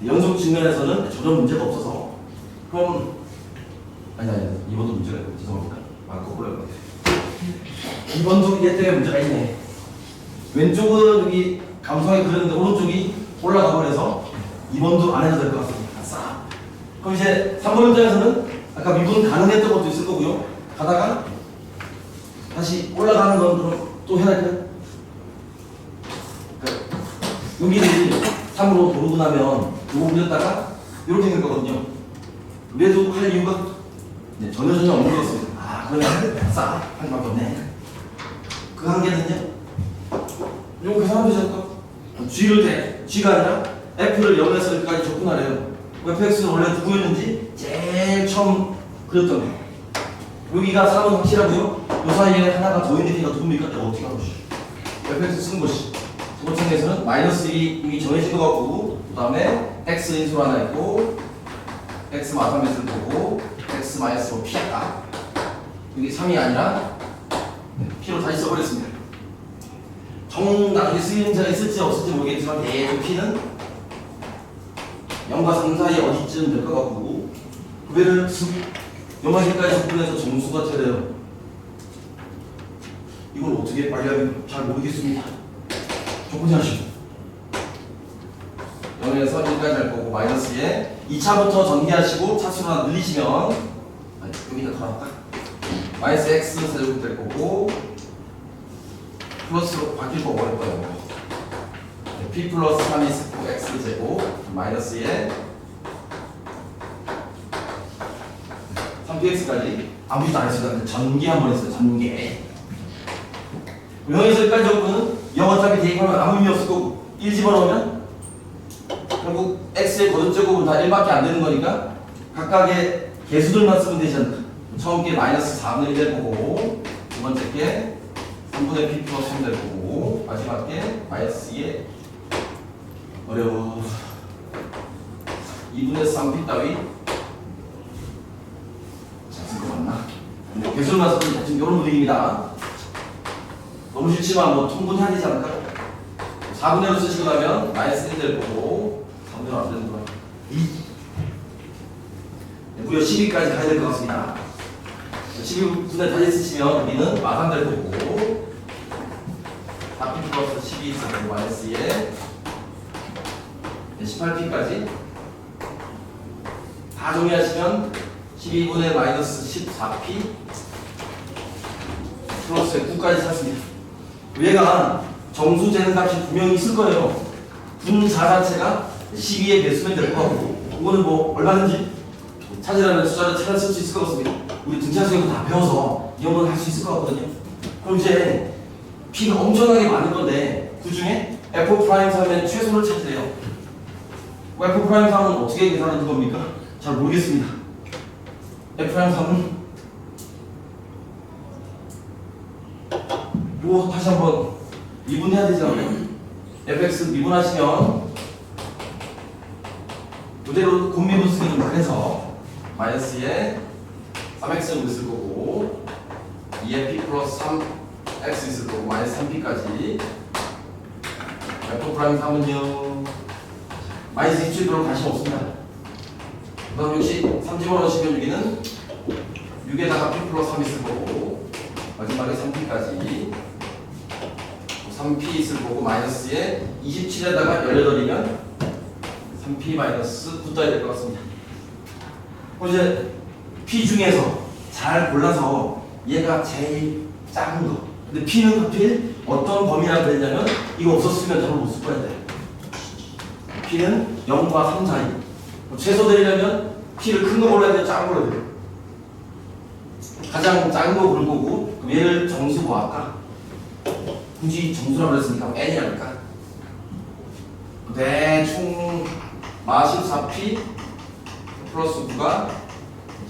연속 측면에서는 전혀 문제가 없어서 그럼 아니 2번도 문제가 있고 죄송합니다. 거꾸로 해야 돼. 2번도 얘 때문에 문제가 있네. 왼쪽은 여기 감성에 그렸는데 오른쪽이 올라가 버려서 2번도 안 해도 될 것 같습니다. 아싸. 그럼 이제 3번 문제에서는 아까 미분 가능했던 것도 있을 거고요. 가다가 다시 올라가는 건 또 해야 될까요? 그러니까 여기를 3으로 도르고 나면 요거 그렸다가 이렇게 될 거거든요. 그래도 할 이유가 전혀 없는 것 같습니다. 그러면 아싸 한 수밖에 없네. 그 한계는요. 요거 계산하면 되지 않을까? G가 아니라 F를 0에서 1까지 적분하래요. fx는 원래 누구였는지 제일 처음 그렸던 거. 여기가 3은 확실하고요. 요 사이에 하나가 더 있는 게가 누굽니까? 내가 어떻게 하는 것이? fx 쓴 것이. 두 번째 에서는 마이너스 1이 이미 정해진 것 같고, 그 다음에 x 인수 하나 있고, x 마삼했을 거고, x 마이너스 p였다. 여기 3이 아니라 p로 다시 써버렸습니다. 나중에 수행자가 있을지 없을지 모르겠지만 대충 P는 0과 3 사이 어디쯤 될 것 같고 그배를 요만큼까지 접근해서 정수가 되래요. 이걸 어떻게 빨리 하면 잘 모르겠습니다. 조건이 하시고 0에서 1까지 할 거고 마이너스에 2차부터 전개하시고 차수로 하나 늘리시면 여기다 더 할까? 마이너스 x 세제곱 될 거고 플러스로 바뀔 거고 할 거예요. p 플러스 3이 있고 x 제곱 마이너스에 3px까지 아무것도 안 했습니다. 전개 한번 했어요. 전개. 0에서 1까지 적분은 0 어차피 대입하면 아무 의미 없을 거고 1 집어넣으면 결국 x의 거듭제곱은 다 1밖에 안 되는 거니까 각각의 개수들만 쓰면 되지 않나. 처음 게 마이너스 4분의 1 될 거고 두 번째 게 3분의 p 플러스 3 될 거고 마지막 게 마이너스 2에 어려워 2분의 3p 따위 잘 쓴 거 맞나? 뭐 개수만 쓰면 대충 이런 분위기입니다. 너무 싫지만 뭐 통분해야 되지 않을까? 4분의 1로 쓰시고 나면 마이너스 1 될 거고 4분의 1안 되는 거야. 무려 12까지 가야 될 것 같습니다. 12분의 다시 쓰시면 우리는 마삼 될 거고 4p 플러스 12 있으면 마이너스 2에 18p까지 다 정리하시면 12분의 마이너스 14p 플러스 9까지 찾습니다. 얘가 정수 재는 값이 분명히 있을 거예요. 분자 자체가 12의 배수면 될 거고 이거는 뭐 얼마든지 찾으라면 숫자를 찾아 쓸 수 있을 것 같습니다. 우리 등차수학도 다 배워서 이 정도는 할 수 있을 것 같거든요. 그럼 이제 P가 엄청나게 많은 건데 그 중에 F'3은 최소를 찾으래요. F'3은 어떻게 계산하는 겁니까? 잘 모르겠습니다. F'3은 뭐 다시 한번 미분해야 되지 않나요? fx 미분하시면 그대로 곱미분 쓰기 좀 그래서 마이너스에 3x는 있을 거고 2에 p 플러스 3x 있을 거고 마이너스 3p까지 f'3은요 마이너스 2로 관심 없습니다. 그 다음 역시 3집어 넣으시면 여기는 6에다가 p 플러스 3 있을 거고 마지막에 3p까지 3p 있을 거고 마이너스에 27에다가 18이면 3p 마이너스 9 따위 될 것 같습니다. 이제 p 중에서 잘 골라서 얘가 제일 작은 거. 근데 p는 하필 어떤 범위라고 했냐면 이거 없었으면 답을 못 쓸 거야 돼. p는 0과 3 사이. 최소 되려면 p를 큰 거 골라야 돼요, 작은 거 골라야 돼요. 가장 작은 거 고를 거고 그럼 얘를 정수 뭐 할까? 굳이 정수라고 그랬으니까 n이랄까? 대충 마 14p 플러스 9가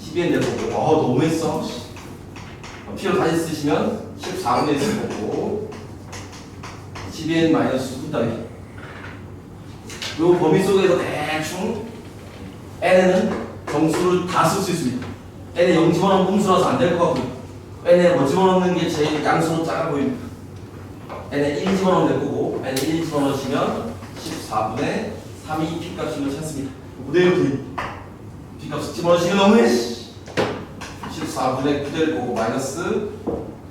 12n 될 거고 너무했어. p로 다시 쓰시면 14분의 1 쓸 거고 12n 마이너스 9 따위 요 범위 속에서 대충 n에는 정수를 다 쓸 수 있습니다. n에 0 집어넣으면 꼼수라서 안 될 것 같고요. n에 뭐 집어넣는 게 제일 양수로 작아 보입니다. n에 1 집어넣으면 될 거고 n에 1 집어넣으시면 14분의 3이 p 값이면 찾습니다. 그대로 p 값 집어넣으시면 너무해. 14분의 9 될 거고 마이너스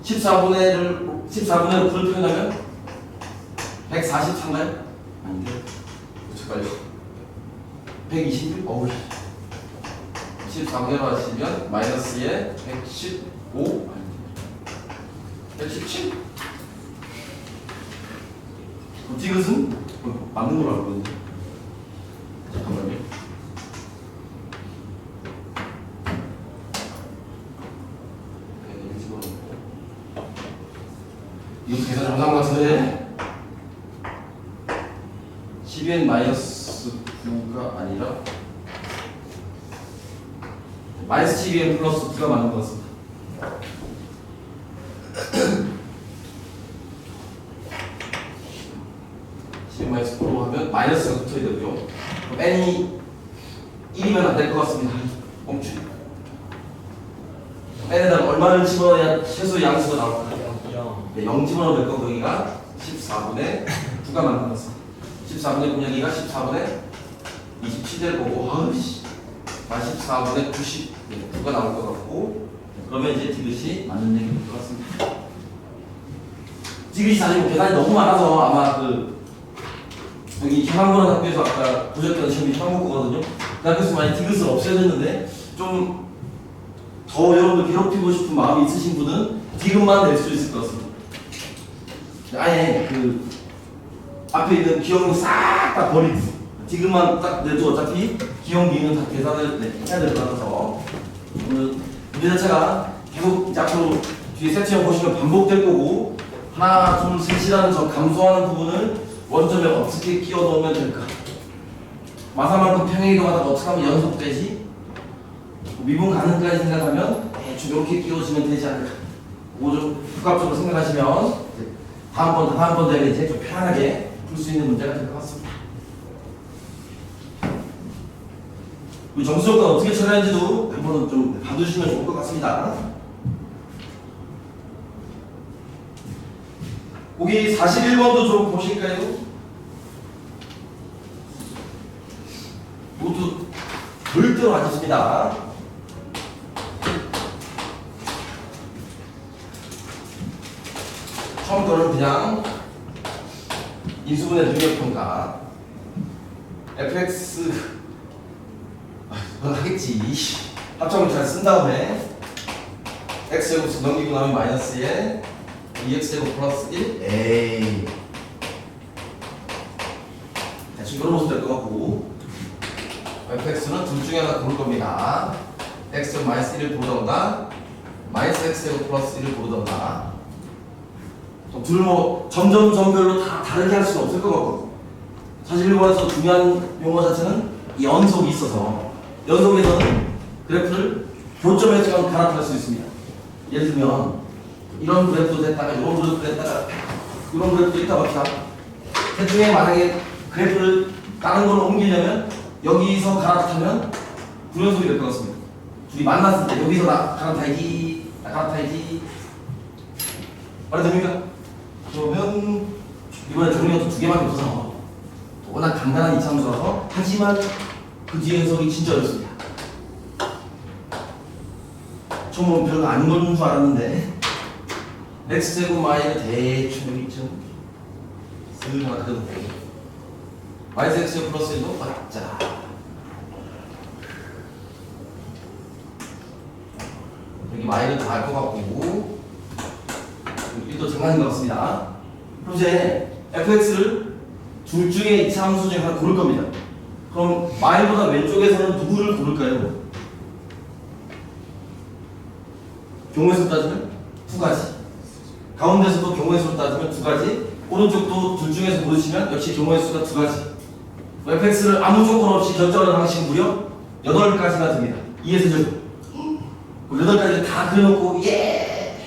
14분의 9를 표현하면 143가요? 아닌데 어떡할까요? 126? 어우 14분의로 하시면 마이너스에 115? 117? 디귿은 맞는 걸로 알고 있는데 잠깐만요. 이거 계산 정상 같은데 12n 마이너스 9가 아니라 마이너스 12n 플러스 9가 맞는 것 같습니다. 마이너스 9로 하면 마이너스가 붙어야 되고요. 그럼 n이 1이면 안 될 것 같습니다. 멈추. n에다가 얼마를 집어넣어야 최소 양수가 나올까요? 0 집어넣으면 될 거고 여기가 14분의 9가 만들어서 14분의 9 여기가 14분의 27될 거고 아으씨 14분의 99가 나올 것 같고 그러면 이제 디귿이 맞는 얘기일 것 같습니다. 디귿이 사실 계산이 너무 많아서 아마 여기 현황고란 학교에서 아까 보셨던 시험이 현황고거든요. 그 학교에서 많이 디귿을 없애줬는데 좀 더 여러분들 괴롭히고 싶은 마음이 있으신 분은 디귿만 낼 수 있을 것 같습니다. 아예 앞에 있는 기억은 싹 다 버리고 디귿만 딱 내도 어차피 기억 미는 다 계산을 해야 될 것 같아서 오늘 문제 자체가 계속 이제 앞으로 뒤에 세트형 보시면 반복될 거고 하나 둘 셋이라는 저 감소하는 부분을 원점에 어떻게 끼워 넣으면 될까? 마사만큼 평행이동 하다가 어떻게 하면 연속되지? 미분 가능까지 생각하면 대충 이렇게 끼워지면 되지 않을까? 그거 좀 복합적으로 생각하시면 다음번 대회 이제 좀 편하게 풀 수 있는 문제가 될 것 같습니다. 이 점수 조건 어떻게 처리하는지도 한번 좀 봐두시면 좋을 것 같습니다. 거기 41번도 좀 보실까요? 모두 절대로 안 좋습니다. 처음 거는 그냥 인수분해 능력평가 fx 그건 하겠지. 합성을 잘 쓴 다음에 x제곱 넘기고 나면 마이너스에 2x제곱 플러스 1 에이 대충 이런 모습 될 것 같고 fx는 둘 중에 하나 고를 겁니다. x제곱 마이너스 1을 고르던가 마이너스 x제곱 플러스 1을 고르던가 둘 뭐 점별로 다 다르게 할 수는 없을 것 같고 사실 일본에서 중요한 용어 자체는 이 연속이 있어서 연속에서는 그래프를 교점에서만 갈아탈 수 있습니다. 예를 들면 이런 그래프도 됐다가 이런 그래프도 됐다가 이런 그래프도 있다 봅시다. 셋 중에 만약에 그래프를 다른 걸로 옮기려면 여기서 갈아타면 불연속이 될 것 같습니다. 둘이 만났을 때 여기서 갈아타기 말이 됩니까? 그러면 이번에 종류가 두 개밖에 없어서 워낙 간단한 이차함수라서 하지만 그 뒤에 해석이 진짜 어렵습니다. 처음 보면 별거 아닌 건 줄 알았는데 x제곱 마이너스 대충 여기 좀 쓱 하나 그려도 되고 마이너스 x제곱 플러스 1도 맞자 여기 마이너스 다 알 것 같고 1도 장난인 것 같습니다. 그럼 이제 fx를 둘 중에 이차 함수 중에 하나 고를 겁니다. 그럼 마이보다 왼쪽에서는 누구를 고를까요? 경우의 수 따지면 두 가지. 가운데서도 경우의 수로 따지면 두 가지. 오른쪽도 둘 중에서 고르시면 역시 경우의 수가 두 가지. fx를 아무 조건 없이 결정하는 방식은 무려 8가지가 됩니다. 2에서 제곱. 8가지를 다 그려놓고 예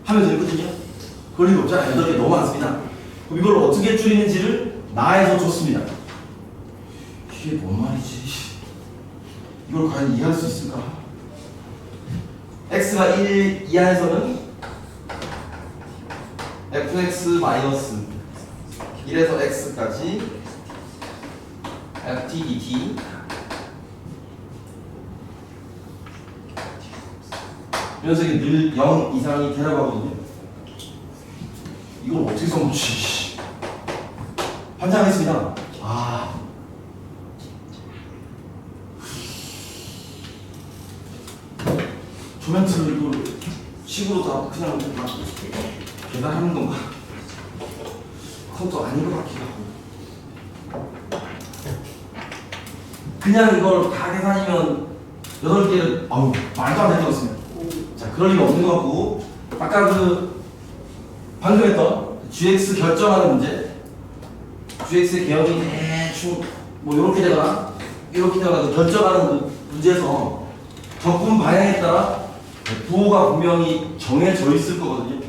하면 되거든요. 그럴 리가 없잖아요. 8개 너무 많습니다. 그럼 이걸 어떻게 줄이는지를 나에서 줬습니다. 이게 뭔 말이지? 이걸 과연 이해할 수 있을까? x가 1 이하에서는 fx 마이너스 1에서 x까지 ft dt 이 녀석이 늘 0 이상이 되려가거든요. 이걸 어떻게 써놓지? 환장했습니다. 조멘트를 이걸 식으로 다 그냥 막 계산하는 건가? 그것도 아닌 것 같기도 하고. 그냥 이걸 다 계산이면 8개를 말도 안 되는 것 같습니다. 자, 그럴 리가 없는 것 같고 아까 방금 했던 gx 결정하는 문제 gx의 개혁이 대충 뭐 이렇게 되거나 이렇게 되거나 결정하는 그 문제에서 적분 방향에 따라 부호가 분명히 정해져 있을 거거든요.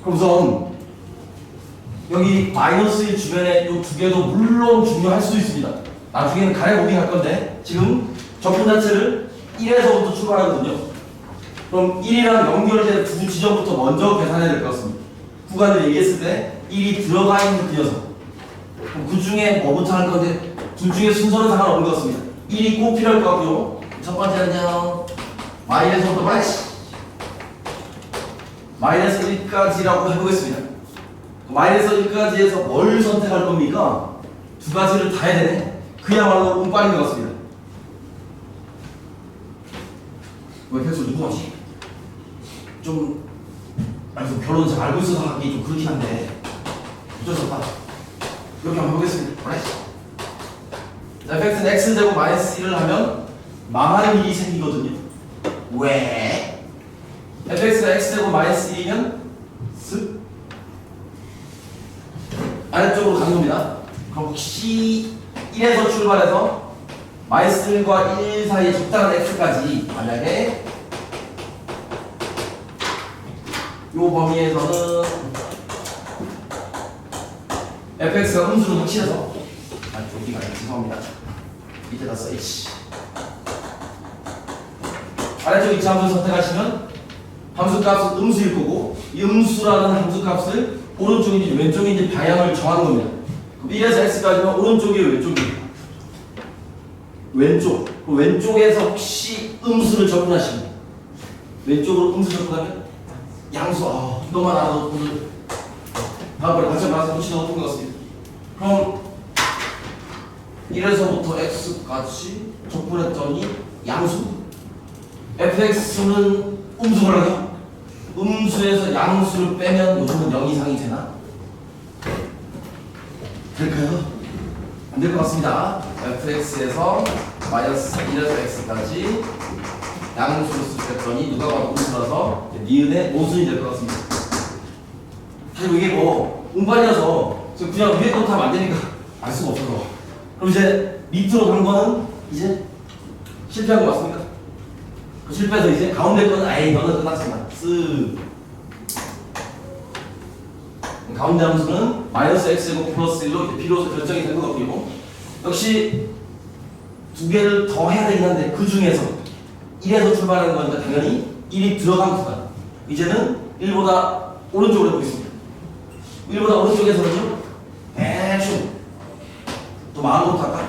그럼 우선 여기 마이너스 1 주변에 이 두 개도 물론 중요할 수 있습니다. 나중에는 가래 무빙 할 건데 지금 적분 자체를 1에서부터 출발하거든요. 그럼 그럼 1이랑 연결된 두 지점부터 먼저 계산해야 될 것 같습니다. 구간을 얘기했을 때 1이 들어가 있는 그 녀석. 그럼 그 중에 뭐부터 할 건데 둘 중에 순서는 상관없는 것 같습니다. 1이 꼭 필요할 것 같고요. 첫 번째는요. 마이너스부터 마이너스 1까지라고 해보겠습니다. 마이너스 1까지에서 뭘 선택할 겁니까? 두 가지를 다 해야 되네. 그야말로 운빨인 것 같습니다. 왜 계속 누구 하지? 좀 아니 결론 잘 알고 있어서 하기 좀 그렇긴 한데 어쩔 수 없다. 이렇게 한번 해보겠습니다. 자, fx는 x제곱 마이너스 1을 하면 망하는 일이 생기거든요. 왜? fx가 x제곱 마이너스 1이면 쓱 아래쪽으로 가는 겁니다. 그럼 혹시 1에서 출발해서 마이너스 1과 1 사이에 적당한 x까지 만약에 이 범위에서는 fx가 음수를 확실해서 여기가 죄송합니다. 밑에다 써있지. 아래쪽 이치 함수를 선택하시면 함수값은 음수일 거고 이 음수라는 함수값을 오른쪽인지 왼쪽인지 방향을 정하는 겁니다. 그럼 1에서 x까지는 오른쪽이에요, 왼쪽이에요? 왼쪽. 왼쪽에서 혹시 음수를 접근하시면 왼쪽으로 음수 접근하면 양수. 너만 알아도 오늘 다음번에 같이 봐서 붙이는 높은 것 같습니다. 그럼 1에서부터 x까지 접근했더니 양수. fx는 음수라고요? 음수에서 양수를 빼면 요즘은 0 이상이 되나? 될까요? 안 될 것 같습니다. fx에서 마이너스 1에서 x까지 양수를 쓰셨더니 누가 봐도 음수라서 니은의 모순이 될 것 같습니다. 사실 이게 뭐 운빨이라서 그냥 위에 것도 하면 안 되니까 알 수가 없어서. 그럼 이제 밑으로 간 거는 이제 실패한 거 맞습니까? 그 실패해서 이제 가운데 거는 아예 너는 끝났습니다. 쓱. 가운데 함수는 마이너스 x제곱 플러스 1로 비로소 결정이 된 것 같고요. 역시 두 개를 더 해야 되긴 한데 그 중에서 1에서 출발하는 거니까 당연히 1이 들어간 구간. 이제는 1보다 오른쪽으로 해보겠습니다. 1보다 오른쪽에서는요. 대충 또 마음으로 할까?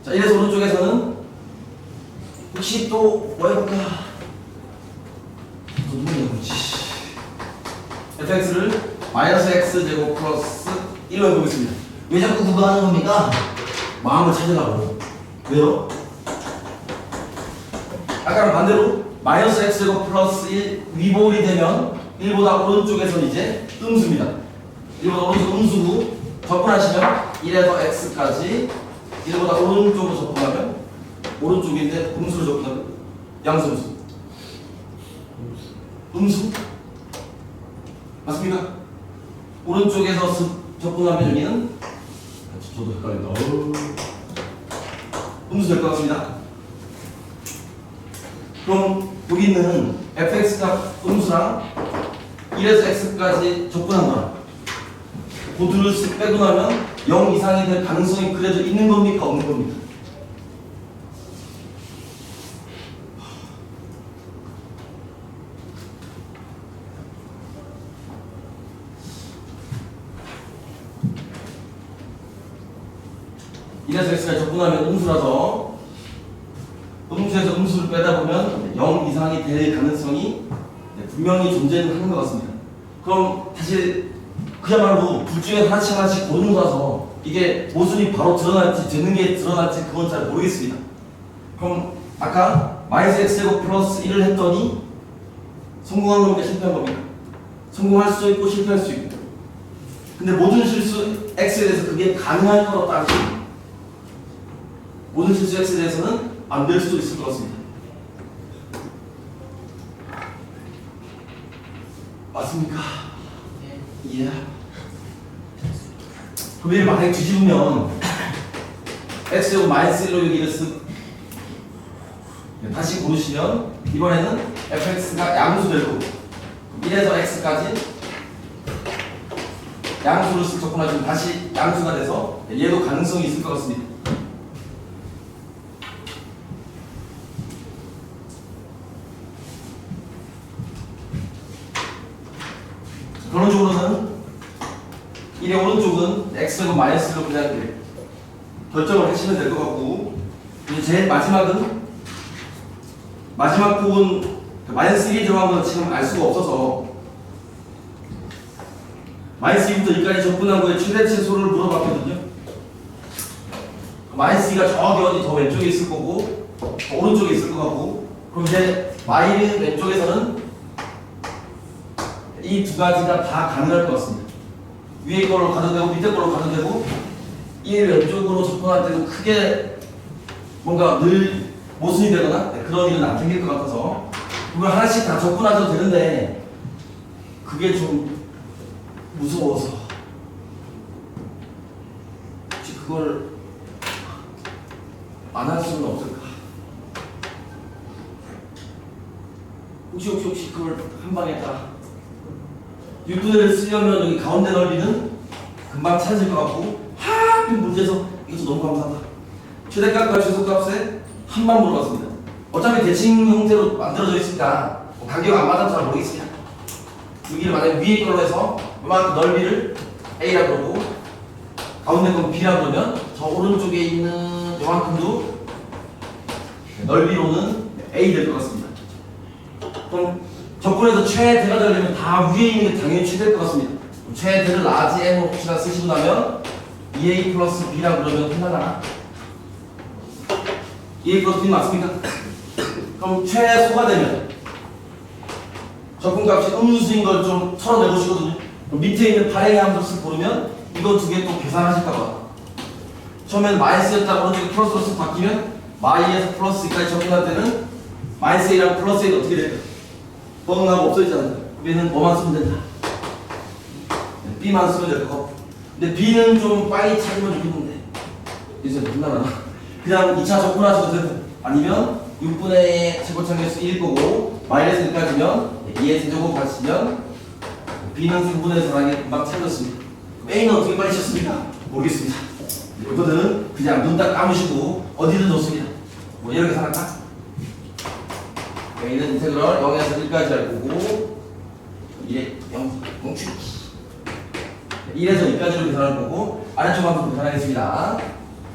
자, 1에서 오른쪽에서는 혹시 또 뭐 해볼까? 또 누구 해보지? fx를 마이너스 x제곱 플러스 1로 해보겠습니다. 왜 자꾸 그거 하는 겁니까? 마음을 찾으라고. 왜요? 아까랑 반대로 마이너스 x제곱 플러스 1 위볼이 되면 1보다 오른쪽에서는 이제 음수입니다. 1보다 오른쪽 음수고 접근하시면 1에서 x까지 1보다 오른쪽으로 접근하면 오른쪽인데 음수로 접근하면 양수음수. 음수? 맞습니까? 오른쪽에서 접근하면 여기는 저도 헷갈린다. 음수 될 것 같습니다. 그럼 여기 있는 fx가 음수랑 1에서 x까지 접근한 거랑 그 둘을 쓱 빼고 나면 0 이상이 될 가능성이 그래도 있는 겁니까? 없는 겁니까? 이래서 x까지 접근하면 음수라서 음수에서 음수를 빼다 보면 0 이상이 될 가능성이 분명히 존재는 하는 것 같습니다. 그럼 사실 그야말로 둘 중에 하나씩 고르는 거라서 이게 모순이 바로 드러날지 되는 게 드러날지 그건 잘 모르겠습니다. 그럼 아까 마이너스 x제곱 플러스 1을 했더니 성공한 겁니까? 실패한 겁니까? 성공할 수도 있고 실패할 수 있고. 근데 모든 실수 x에 대해서 그게 가능할 거로 따지고 모든 실수 x에 대해서는 안 될 수도 있을 것 같습니다. 맞습니까? 예. 그럼 이를 만약에 뒤집으면 x제곱 마이너스 1로 여기를 쓱 다시 고르시면 이번에는 fx가 양수 될 거고 1에서 x까지 양수를 쓱 접근하시면 다시 양수가 돼서 얘도 가능성이 있을 것 같습니다. 결론적으로는 1의 오른쪽은 x제곱 마이너스로 그냥 결정을 하시면 될 것 같고, 이제 제일 마지막은 마지막 부분 마이너스 1이 들어간 건 지금 알 수가 없어서 마이너스 2부터 2까지 접근한 거에 최대 최소를 물어봤거든요. 마이너스 2가 저기 어디 더 왼쪽에 있을 거고 더 오른쪽에 있을 것 같고, 그럼 이제 마이너스 왼쪽에서는 이 두 가지가 다 가능할 것 같습니다. 위에 걸로 가도 되고 밑에 걸로 가도 되고, 이 왼쪽으로 접근할 때는 크게 뭔가 늘 모순이 되거나 그런 일은 안 생길 것 같아서 그걸 하나씩 다 접근하셔도 되는데 그게 좀 무서워서 혹시 그걸 안 할 수는 없을까? 혹시 그걸 한 방에 다 6분의를 쓰려면 여기 가운데 넓이는 금방 찾을 것 같고, 하필 문제에서 이것도 너무 감사하다. 최대값과 최소값에 한만 물어봤습니다. 어차피 대칭 형태로 만들어져 있으니까 뭐 간격 안 맞아도 잘 모르겠습니다. 여기를 만약에 위에 걸로 해서 이만큼 넓이를 A라 그러고 가운데 건 B라 그러면 저 오른쪽에 있는 이만큼도 넓이로는 A 될 것 같습니다. 그럼 접근해서 최대가 되려면 다 위에 있는 게 당연히 최대일 것 같습니다. 최대를 라지 n 혹시나 쓰시고 나면 2a 플러스 b라 그러면 끝나나? 2a 플러스 b 맞습니까? 그럼 최소가 되면 접근값이 음수인 걸 좀 털어내보시거든요. 그럼 밑에 있는 발행의 함수를 고르면 이거 두 개 또 계산하실까 봐. 처음엔 마이너스였다가 오른쪽에 플러스로 쓱 바뀌면 마이에서 플러스까지 접근할 때는 마이너스 a랑 플러스 a가 어떻게 될까? 뻥하고 없어지잖아요. 얘는 뭐만 쓰면 된다. B만 쓰면 될 것 같고. 근데 B는 좀 빨리 찾으면 좋겠는데 이제 끝나나? 그냥 2차 접근하셔도 되고, 아니면 6분의 제곱창개수 1일 거고 마이너스 1까지면 2의 세제곱 하시면 B는 3분의 4에 금방 찾았습니다. A는 어떻게 빨리 찾습니까? 모르겠습니다. 이거는 그냥 눈 딱 감으시고 어디든 좋습니다. 뭐 이렇게 생각할까? A는 인테그럴 0에서 1까지 할 거고 1에 0 멈추기 1에서 2까지로 계산할 거고, 아래쪽 만큼 계산하겠습니다.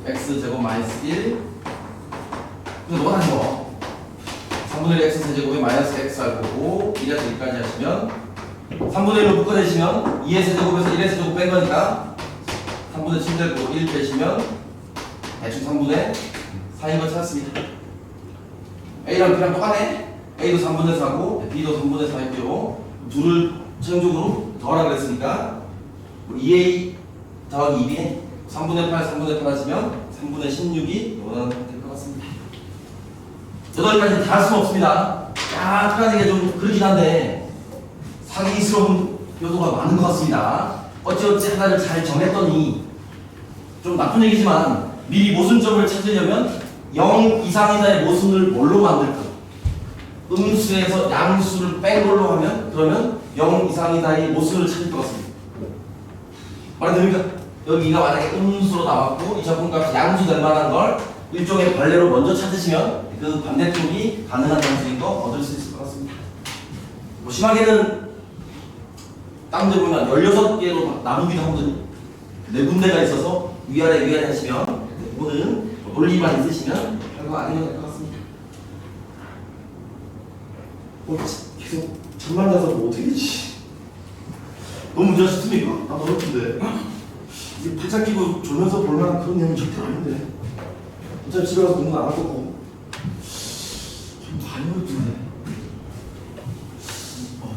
x제곱 마이너스 1 그래서 뭐가 다죠? 3분의 1 x 세제곱에 마이너스 x 할 거고 1에서 2까지 하시면 3분의 1로 묶어내시면 2의 세제곱에서 1의 세제곱 뺀 거니까 3분의 7 되고 1 빼시면 대충 3분의 4인 거 찾았습니다. A랑 B랑 똑같네. A도 3분의 4고 B도 3분의 4있고요. 둘을 최종적으로 더하라 그랬으니까 2A 더하기 2B 3분의 8, 3분의 8 하시면 3분의 16이 원하는 될 것 같습니다. 8가지 다 할 수는 없습니다. 약간 이게 좀 그렇긴 한데 사기스러운 요소가 많은 것 같습니다. 어찌어찌 하나를 잘 정했더니 좀 나쁜 얘기지만 미리 모순점을 찾으려면 0 이상이다의 모순을 뭘로 만들까? 음수에서 양수를 뺀 걸로 하면 그러면 0 이상이다의 모순을 찾을 것 같습니다. 말이 됩니까? 여기가 만약에 음수로 나왔고 이 접근값이 양수 될 만한 걸 일종의 관례로 먼저 찾으시면 그 반대쪽이 가능한 양수인 거 얻을 수 있을 것 같습니다. 뭐 심하게는 다른 데 보면 16개로 나누기도 하거든요. 4군데가 있어서 위아래 하시면 이거는 논리만 있으시면 별거 아니면 될 것 같습니다. 계속 잠만 자서 뭐 어떻게 되지? 너무 문제가 쉽습니까? 나도 어렵던데. 이게 팔짱 끼고 졸면서 볼만한 그런 내용이 절대 아닌데. 어차피 집에 가서 공부 안 할 거고. 좀 많이 어렵던데.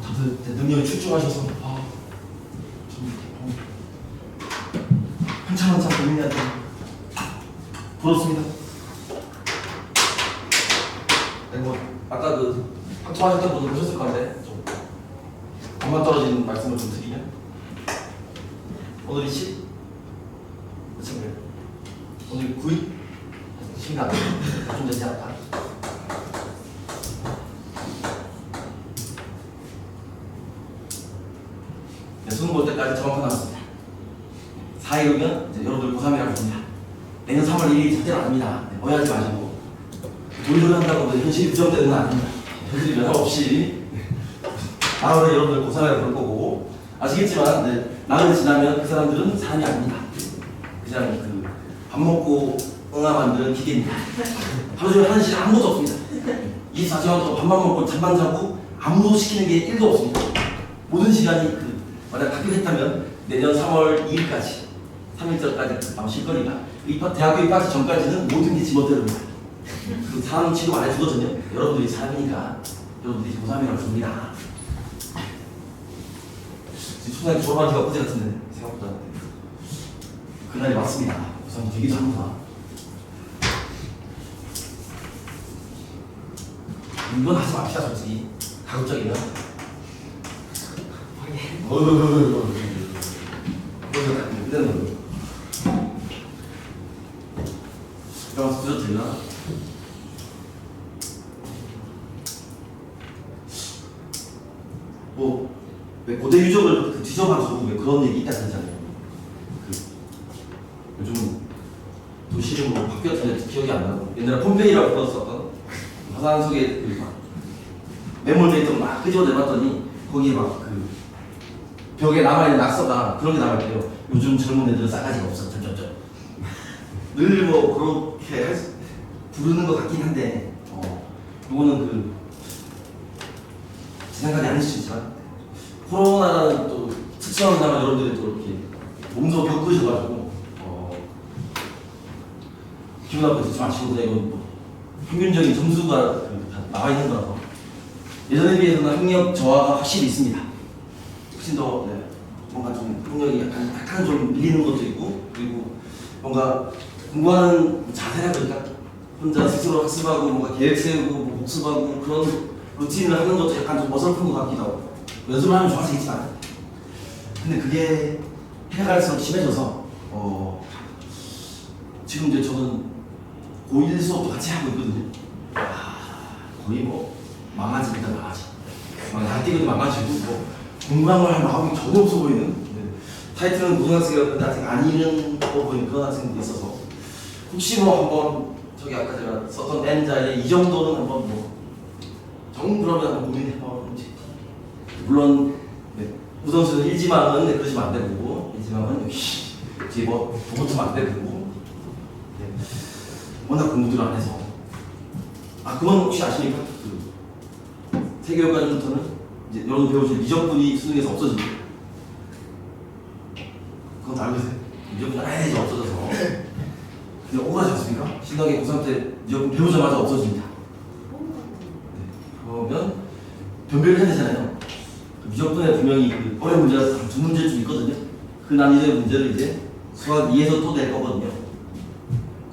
다들 대능력이 출중하셔서 한참 고민해야 돼. 부럽습니다. 네, 뭐 아까 그 방청하셨던 분들 보셨을 건데 좀 반만 떨어지는 말씀을 좀 드리면 오늘이 10? 며칠이에요? 오늘 9일? 10일 안 돼요. 좀 되지 않을까? 네, 수능 볼 때까지 정확히 나왔습니다. 4일이면 이제 여러분들 고3이라고 봅니다. 내년 3월 1일이 절대로 아닙니다. 네, 오해하지 마시고 돌돌이 한다고 현실이 부정되는 건 아닙니다. 현실이 변함 없이 4월에 여러분들 고3이라고 볼 거고, 아시겠지만 네, 나흘 지나면 그 사람들은 사람이 아닙니다. 그냥 그 밥 먹고 응아 만드는 기계입니다. 하루 종일 하는 시간 아무것도 없습니다. 24시간 동안 밥만 먹고 잠만 자고 아무도 시키는 게 1도 없습니다. 모든 시간이 그 만약 합격했다면 내년 3월 2일까지 3일절까지 아마 쉴 거니까 대학교 입학하기 전까지는 모든 게 지멋대로입니다. 그 사람 취급 안 해주거든요. 여러분들이 사람이니까 여러분들이 고3이라고 줍니다. 초등학교 졸업한 지가 어제 같은데 생각보다 그날이 왔습니다. 고3 되기도 합니다. 이건 하지 맙시다 솔직히 가급적이면. 그때는 그럼 들어도 되나? 뭐 왜 고대 유적을 그 뒤져가지고 왜 그런 얘기 있다 그러잖아요. 그 요즘 도시 이름 뭐 바뀌었는데 기억이 안 나고 옛날에 폼페이라고 불렀었던 화산 속에 막 매몰돼 있던 막 끄집어 내봤더니 거기에 막 그 벽에 남아있는 낙서가 그런 게 남아있대요. 요즘 젊은 애들은 싸가지가 없어. 점점점 늘 뭐 그렇게 부르는 것 같긴 한데 요거는 그 제 생각이 아닐 수 있지만 코로나라는 또 특수한 상황 여러분들이 또 이렇게 몸소 겪으셔가지고 기분 나쁘게 듣지 마시고 그냥 이건 뭐 평균적인 점수가 다 나와 있는 거라서 예전에 비해서는 학력 저하가 확실히 있습니다. 훨씬 더 네, 뭔가 좀 학력이 약간 좀 밀리는 것도 있고 그리고 뭔가 공부하는 자세라 그러니까 혼자 스스로 학습하고 뭔가 계획 세우고 뭐 복습하고 그런 루틴을 하는 것도 약간 좀 어설픈 것 같기도 하고 연습을 하면 좋아지겠지만 근데 그게 해가 갈수록 심해져서 지금 이제 저는 고1 수업도 같이 하고 있거든요. 거의 뭐 망가집니다. 안 뛰고도 망가지고 뭐 공부한 걸 할 마음이 전혀 없어 보이는 타이틀은 고등학생이었는데 아직 안 읽는 보이는 그런 학생도 있어서 혹시 뭐 한번 저기 아까 제가 썼던 N자에 이 정도는 한번 뭐 그러면 한번 고민해보는지 물론 네, 우선순위는 일지망은 네, 그러시면 안 되고 일지망은 뒤에 뭐 붙으면 안 되고 네, 워낙 공부들을 안 해서 그건 혹시 아십니까? 그 세계여기까지부터는 이제 여러분 배우실 미적분이 수능에서 없어집니다. 그건 알고 계세요? 미적분이 아예 이제 없어져서 근데 억울하지 않습니까? 신학의 고3 때 미적분 배우자마자 없어집니다. 그러면 변별을 해야 되잖아요. 미적분에 분명히 그 어려운 문제가 두 문제쯤 있거든요. 그 난이도의 문제를 이제 수학 2에서 또 낼 거거든요.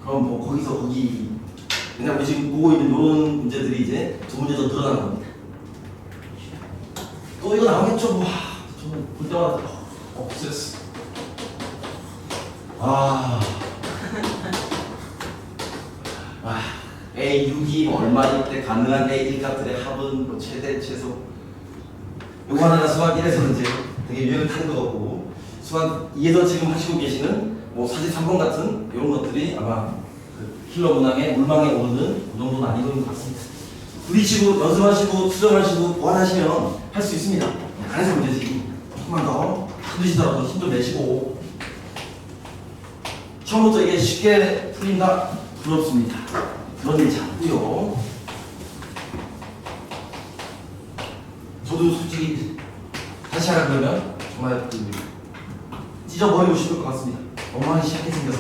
그럼 뭐 거기서 거기 그냥 우리 지금 보고 있는 이런 문제들이 이제 두 문제 더 늘어나는 겁니다. 또 이거 나오겠죠? 뭐 저는 볼 때마다 스트레스. A6이 얼마일 때 가능한 A1 값들의 합은 뭐 최대 최소 요거 하나가 수학 1에서 이제 되게 유행을 타는 것 같고 수학 2에서 지금 하시고 계시는 뭐 43번 같은 이런 것들이 아마 그 힐러 문항에 물망에 오르는 그 정도 난이도인 것 같습니다. 부딪히고 연습하시고 수정하시고 보완하시면 할 수 있습니다. 안에서 문제지. 조금만 더 힘드시더라도 힘 좀 내시고 처음부터 이게 쉽게 풀린다? 부럽습니다. 그런 일 자꾸요. 저도 솔직히 다시 하라 그러면 정말 찢어버리고 싶을 것 같습니다. 너무 하기 시작해 생겨서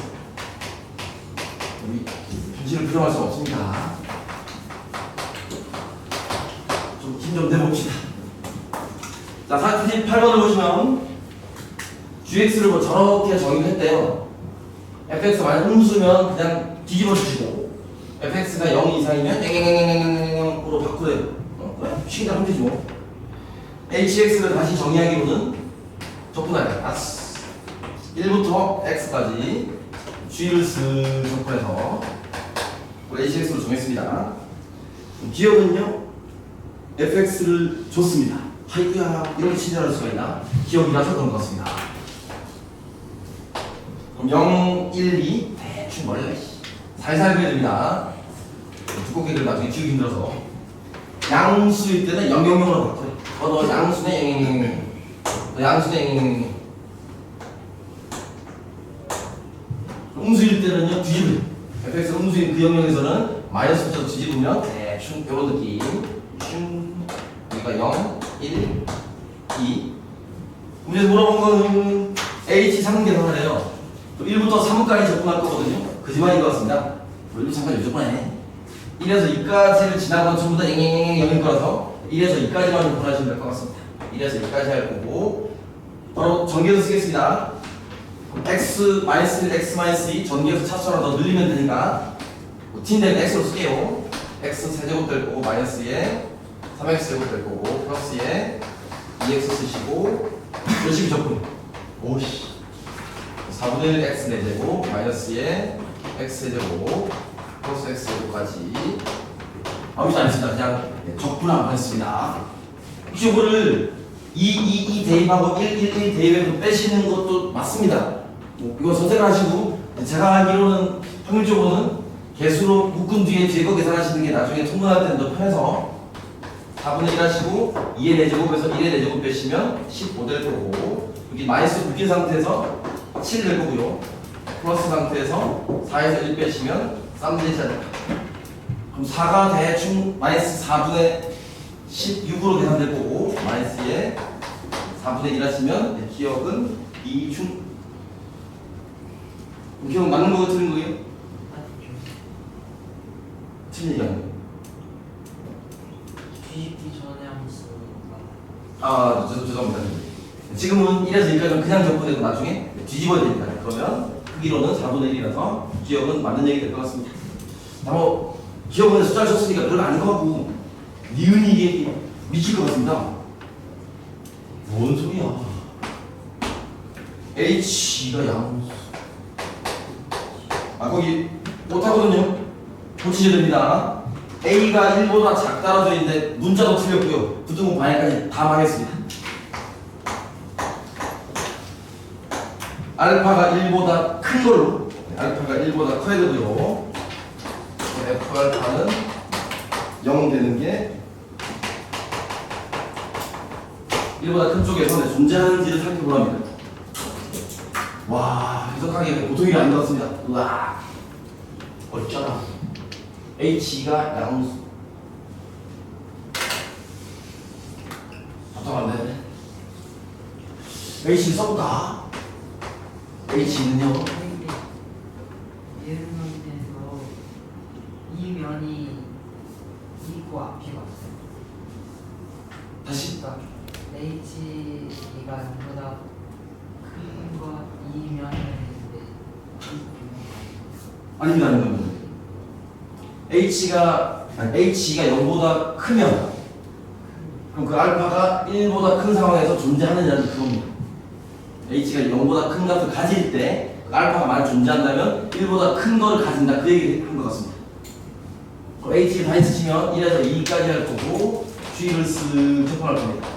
우리 현실을 부정할 수 없습니다. 좀 힘 좀 내봅시다. 자, 48번을 보시면 GX를 뭐 저렇게 정의를 했대요. fx 만약 음수면 그냥 뒤집어 주시고 fx가 0 이상이면 0으로 바꾸래요. 쉬기다 하면 되지 뭐. hx를 다시 정의하기로는 적분하래. 1부터 x까지 g를 쓱 적분해서 hx로 정했습니다. 기억은요 fx를 줬습니다. 아이고야 이렇게 친절할 수가 있나? 기억이라서 그런 것 같습니다. 그럼 0, 1, 2 대충 멀리 살살 그려야 됩니다. 두껍게 그리면 나중에 지우기 힘들어서 양수일 때는 0, 0, 0으로 바꿔요. 양수네 0, 0, 0, 0 양수행 음수일 때는요 뒤집어요. fx가 음수인 그 영역에서는 마이너스 붙여서 뒤집으면 대충 이런 느낌. 여기가 0, 1, 2. 문제에서 물어본 거는 h 3분 계산하래요. 1부터 3까지 접근할 거거든요. 거짓말인 것 같습니다. 1, 2, 3까지 무조건 해. 1에서 2까지를 지나고 전부 다 0일 거라서 1에서 2까지만 접근하시면 될 것 같습니다. 1에서 2까지 할 거고 바로 전개해서 쓰겠습니다. x 마이너스 1, x 마이너스 2 전개해서 차수하나 더 늘리면 되니까 t인데 x로 쓸게요. x 세제곱 될 거고 마이너스에 3x 제곱 될 거고 플러스에 2x 쓰시고 열심히 접근. 오씨 4분의 1 x 4제곱 마이너스에 x 세제곱 플러스 x 제곱까지 아무것도 안 했습니다. 그냥 적분만 했습니다. 혹시 이거를 2 대입하고 1 대입해도 빼시는 것도 맞습니다. 이거 선택을 하시고 제가 알기로는 확률적으로는 개수로 묶은 뒤에 거 계산하시는 게 나중에 통분할 때는 더 편해서 4분의 1 하시고 2의 4제곱에서 1의 4제곱 빼시면 15 될 거고 여기 마이너스 묶인 상태에서 7 될 거고요. 플러스 상태에서 4에서 1 빼시면 3 되지 않을까. 그럼 4가 대충 마이너스 4분의 16으로 계산될 거고 마이너스에 4분의 1 하시면 기억은 2중 기억 맞는 거고 틀린 거예요? 틀린 얘기 아니에요? 뒤집기 전에 한번 쓰고 죄송합니다. 지금은 1에서 2까지는 그냥 접근되고 나중에 뒤집어야 되니까 그러면 크기로는 4분의 1이라서 기억은 맞는 얘기 될 것 같습니다. 뭐 기억은 숫자를 썼으니까 별로 아닌 것 같고 니은이 이게 미칠 것 같습니다. 뭔 소리야? H가 양수. 거기 못하거든요. 고치셔야 됩니다. A가 1보다 작다라고 써 있는데 문자도 틀렸고요. 부등호 방해까지 다 망했습니다. 알파가 1보다 큰 걸로 알파가 1보다 커야 되고요. F 알파는 0 되는 게 1보다 큰 쪽에서 존재하는지를 살펴보려 합니다. 와, 해석하기가 보통이 아닌 것 같습니다. 우와, 어쩌나. H가 양수. 답답한데? H 써볼까? H는요? 예를 들어서 이 면이 이고 앞이 왔어요. 다시. 그러니까 H가 0보다 큰 거 이 면은 있는데 아닙니다. H가 0보다 크면 그럼 그 알파가 1보다 큰 상황에서 존재하느냐는 그겁니다. H가 0보다 큰 값을 가질 때 그 알파가 만약 존재한다면 1보다 큰 거를 가진다 그 얘기를 한 것 같습니다. 그럼 H를 다 치면 1에서 2까지 할 거고 G를 쓱 접근할 겁니다.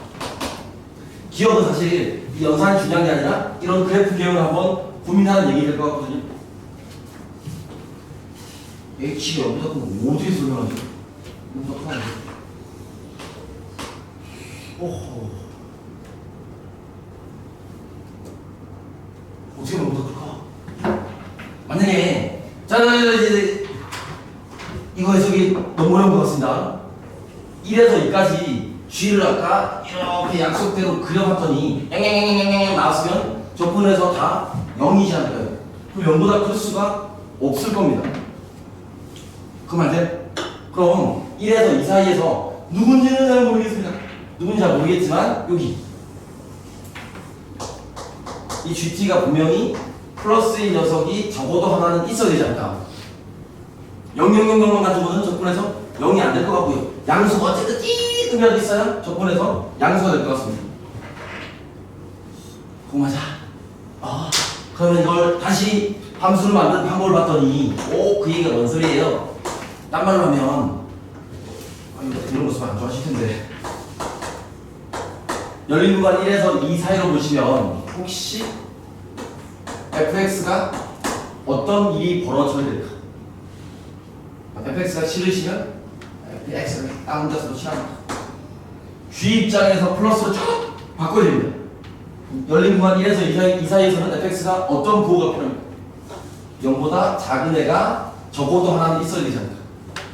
기억은 사실 이 연산이 중요한 게 아니라 이런 그래프 개요를 한번 고민하는 얘기 될 것 같거든요. H가 0보다 큰 거 어디에 설명하죠? 0보다 큰 거. 오호. 어떻게 보면 더 클까? 만약에 이제 이거 해석이 너무 어려운 것 같습니다. 1에서 2까지 G를 아까 이렇게 약속대로 그려봤더니 앵앵앵앵앵 나왔으면 저분에서 다 0이지 않을까요? 그럼 0보다 클 수가 없을 겁니다. 그 말대? 그럼 1에서 2 사이에서 누군지는 잘 모르겠습니다. 누군지 잘 모르겠지만 여기 이 GT가 분명히 플러스인 녀석이 적어도 하나는 있어야 되지 않을까. 000만 가지고는 적분해서 0이 안 될 것 같고요. 양수가 어쨌든 띠끔이라도 있어야 적분해서 양수가 될 것 같습니다. 그거 맞아. 그러면 이걸 다시 함수를 만드는 방법을 봤더니 그 얘기가 뭔 소리예요? 딴 말로 하면 이런 모습 안 좋아하실 텐데 열린 구간 1에서 2 사이로 보시면 혹시 fx가 어떤 일이 벌어져야 될까? fx가 싫으시면 fx가 딱 혼자서도 싫어합니다. g 입장에서 플러스로 쭉 바꿔야 됩니다. 열린 구간 1에서 2 사이에서는 fx가 어떤 부호가 필요합니까? 0보다 작은 애가 적어도 하나는 있어야 되지 않을까?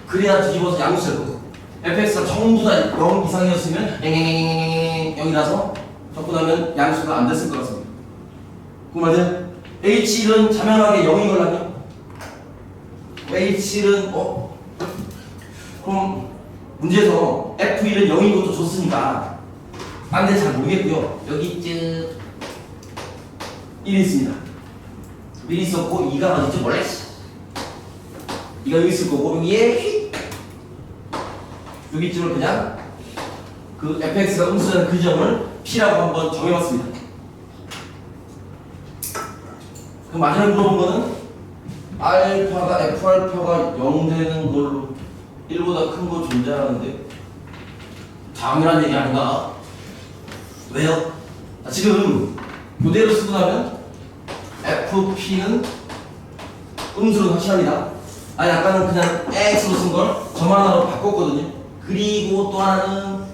그래야 뒤집어서 양수될 거고 fx가 전부 다 0 이상이었으면 0이라서 적고 나면 양수가 안 됐을 것 같습니다. 그 말은 h1은 자명하게 0인 걸라요? h1은 그럼 문제에서 f1은 0인 것도 줬으니까 딴 데 잘 모르겠고요. 여기 1이 있습니다. 1이 있었고 2가 어디지 몰래 2가 여기 있을 거고 여기에 여기쯤을 그냥 그 fx가 음수라는 그 점을 p라고 한번 정해봤습니다. 그럼 마지막에 물어본 거는 알파가 f알파가 0 되는 걸로 1보다 큰 거 존재하는데 당연한 얘기 아닌가? 왜요? 지금 그대로 쓰고 나면 fp는 음수로 확실합니다. 아니 아까는 그냥 x로 쓴 걸 점 하나로 바꿨거든요. 그리고 또 하나는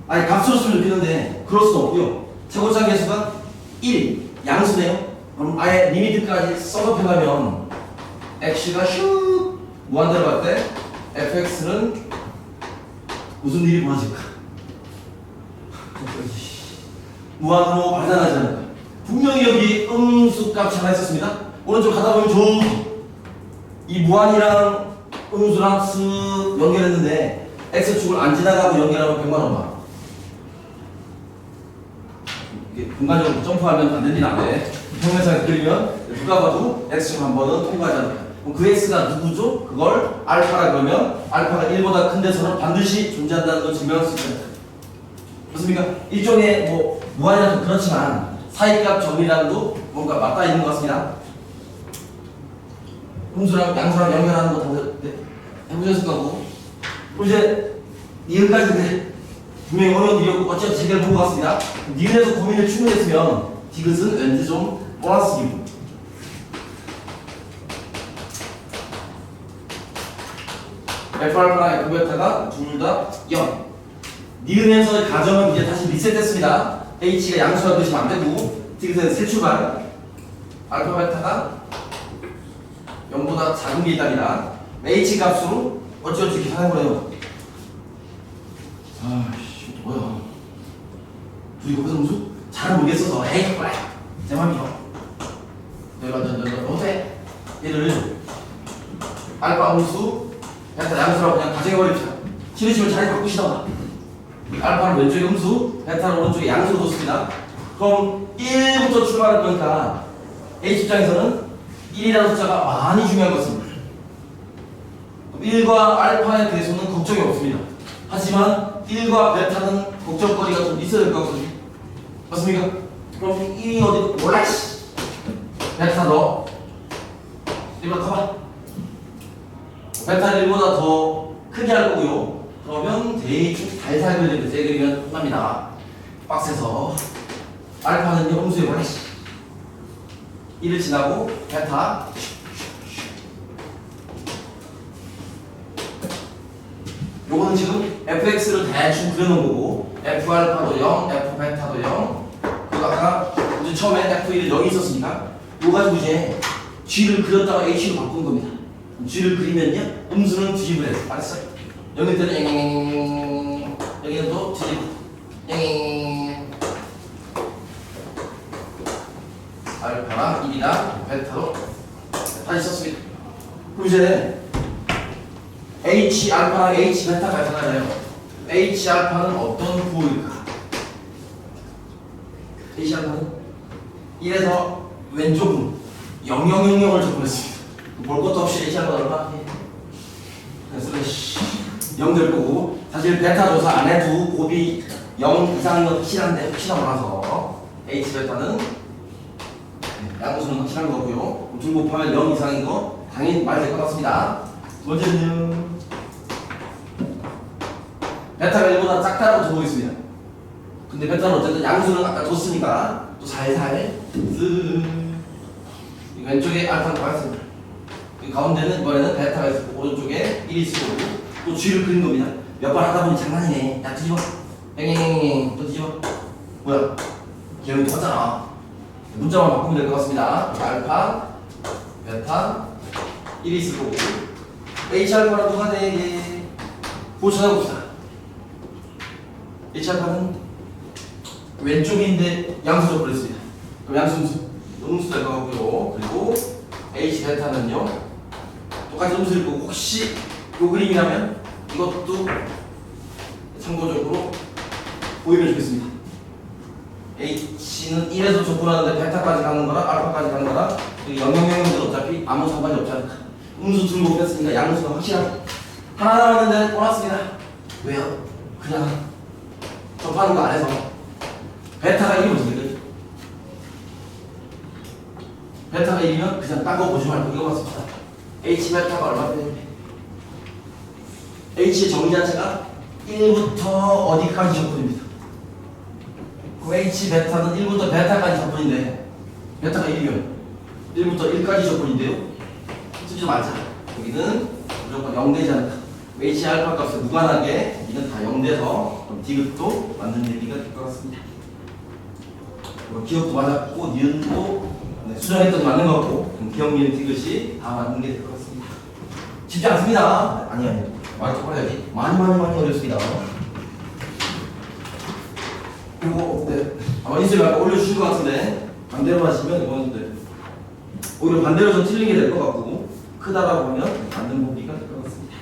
아니 값으로 쓰면 좋겠는데 그럴 수는 없고요. 최고차 계수가 1 양수네요. 그럼 아예 리미트까지 써서 펴가면 x가 슉 무한대로 갈 때 fx는 무슨 일이 벌어질까? 무한으로 발산하지 않을까? 분명히 여기 음수 값이 하나 있었습니다. 오른쪽 가다 보면 쭉 이 무한이랑 음수랑 쓱 연결했는데 x축을 안 지나가고 연결하면 100만 원만. 이게 공간적으로 점프하면 안 됩니다. 안 돼. 평면상에 그리면 누가 봐도 x축 한 번은 통과하지 않을까? 그럼 그 x가 누구죠? 그걸 알파라 그러면 알파가 1보다 큰 데서는 반드시 존재한다는 걸 증명할 수 있습니다. 그렇습니까? 일종의 뭐 무한이라도 그렇지만 사이값 정의랑도 뭔가 맞닿아 있는 것 같습니다. 음수랑 양수랑 연결하는 거 다들 해보셨을 거고 그리고 이제 니은까지 분명히 어려운 일이었고 어쨌든 제대로 본 것 같습니다. 니은에서 고민을 충분히 했으면 디귿은 왠지 좀 보너스 기분. F알파랑 F베타가 둘 다 0. 니은에서의 가정은 이제 다시 리셋됐습니다. H가 양수라고 드시면 안 되고 디귿은 새 출발. 알파 베타가 0보다 작은 게 있답니다. H 값으로 어찌어찌 계산해 보래요. 아씨 뭐야? 둘이 거기서 무슨 잘 모르겠어서 에이 그래 제 맘이요. 내가 어때? 얘를 알파 음수 베타 양수라고 그냥 가정해버립시다. 싫으시면 자리 바꾸시던가. 알파는 왼쪽에 음수, 베타는 오른쪽에 양수로 뒀습니다. 그럼 1부터 출발할 거니까 H 입장에서는 1이라는 숫자가 많이 중요한 것입니다. 1과 알파의 대소는 걱정이 없습니다. 하지만 1과 베타는 걱정거리가 좀 있어야 될 것 같거든요. 맞습니까? 그럼 1이 어디 몰라 씨. 베타 너 1보다 커봐. 베타를 1보다 더 크게 할 거고요. 그러면 대충 살살 그리면 세 그리면 끝납니다. 박스에서 알파는요 음수에 몰라 씨. 1을 지나고 베타 요거는 지금 fx를 대충 그려놓은 거고 f알파도 0, f베타도 0 그리고 아까 이제 처음에 f1은 0이 있었으니까 요거 가지고 이제 g를 그렸다가 h로 바꾼 겁니다. g를 그리면요 음수는 뒤집으래요. 알았어요? 0일 때는 여기는 또 뒤집고 알파랑 1이랑 베타로 다시 썼습니다. 그럼 이제 H 알파랑 H 베타가 있잖아요. H 알파는 어떤 부호일까? H 알파는 1에서 왼쪽은 0000을 적어냈습니다. 볼 것도 없이 H 알파 얼마? 그래서 0 될 거고 사실 베타 조사 안 해도 곱이 0 이상은 확실한데 혹시나 몰라서 H 베타는 양수는 확실한 거고요. 둘 곱하면 0 이상인 거 당연히 말 될 것 같습니다. 두 번째는요. 베타가 1보다 작다라고 적어보겠습니다. 근데 베타는 어쨌든 양수는 아까 줬으니까 또 살살 왼쪽에 알파는 나와있습니다. 가운데는 이번에는 베타가 있고 오른쪽에 1이 있고 또 G를 그린 겁니다. 몇 번 하다 보니 장난이네. 야 뒤집어 또 뒤집어 뭐야 개념이 똑같잖아. 문자만 바꾸면 될 것 같습니다. 알파, 베타, 1이 있을 거고 H알파는 누가 되게 그거 찾아봅시다. H알파는 왼쪽인데 양수적 그랬습니다. 그럼 양수 음수 될 것 같고요. 그리고 H 베타는요 똑같이 음수일 거고 혹시 요 그림이라면 이것도 참고적으로 보이면 좋겠습니다. H는 1에서 접근하는데 베타까지 가는 거랑 알파까지 가는 거랑 영영영들 어차피 아무 상관이 없지 않을까. 음수 들고 뺐으니까 양수가 확실하게 하나 남았는데 보았습니다. 왜요? 그냥 접하는 거 안에서 베타가 1이면 베타가 1이면 그냥 딴 거 보지 말고 이거 봤습니다. H 베타가 얼마 되는데 H의 정의 자체가 1부터 어디까지 접근입니다. 그 H 베타는 1부터 베타까지 접근인데 베타가 1이면 1부터 1까지 접근인데요. 쓰지 말자. 여기는 무조건 0되지 않을까. H 알파 값에 무관하게 이건 다 0돼서 디귿도 맞는 얘기가 될 것 같습니다. 기억도 맞았고 니은도 수정했더니 맞는 거 같고 기억 니은 디귿이 다 맞는 게 될 것 같습니다. 쉽지 않습니다. 아니요. 많이 해야지. 많이 어렵습니다. 그리고 아마 인쇄를 아까 올려주신 것 같은데 반대로 하시면 이거는 오히려 반대로 좀 틀린 게 될 것 같고 크다라고 하면 맞는 보기가 될 것 같습니다.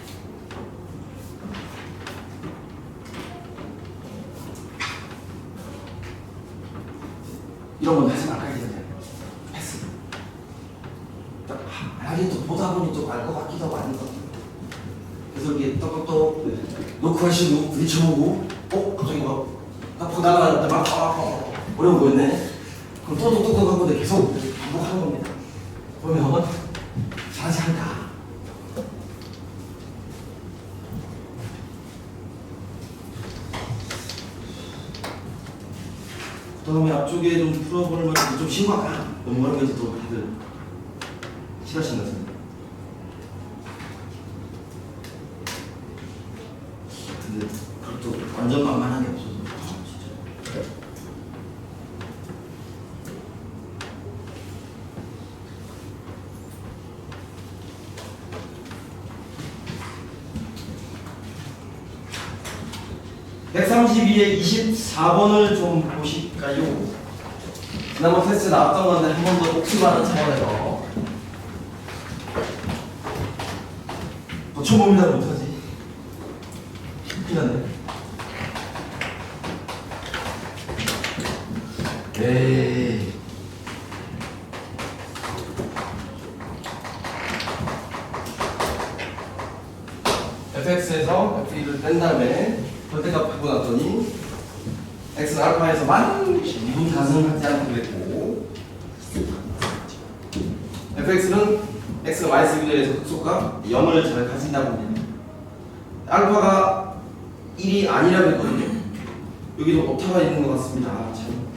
이런 건 하지 말아야 되잖아요. 패스. 하긴 또 보다 보니 또 알 것 같기도 하고 아닌 것 같아요. 그래서 이렇게 똑똑똑 놓고 하시고 부딪혀보고 갑자기 막 날아가는데 막 어려운 거였네. 그럼 또 똑똑똑 하고 계속 반복하는 겁니다. 그러면 잘하지 않을까. 그다음에 앞쪽에 좀 풀어보는 건 좀 심각하다. 너무 어려운 건지 또 다들 싫어하시는 것 같은데. 근데 그것도 완전 만만한 게 없어서 진짜. (132에 24번을) 좀 보실까요? 지난번 테스트 나왔던 건데 한 번 더 복습하는 차원에서 고쳐봅니다. 못하지. 큰일 났네. 에이. fx에서 f1을 뺀 다음에 절대값 하고 났더니 x는 알파에서만 미분 가능하지 않고 그랬고 fx는 x가 마이너스 6에 대해서 극소값 0을 잘 가진다고 합니다. 알파가 1이 아니라고 했거든요. 여기도 오타가 있는 것 같습니다. 참.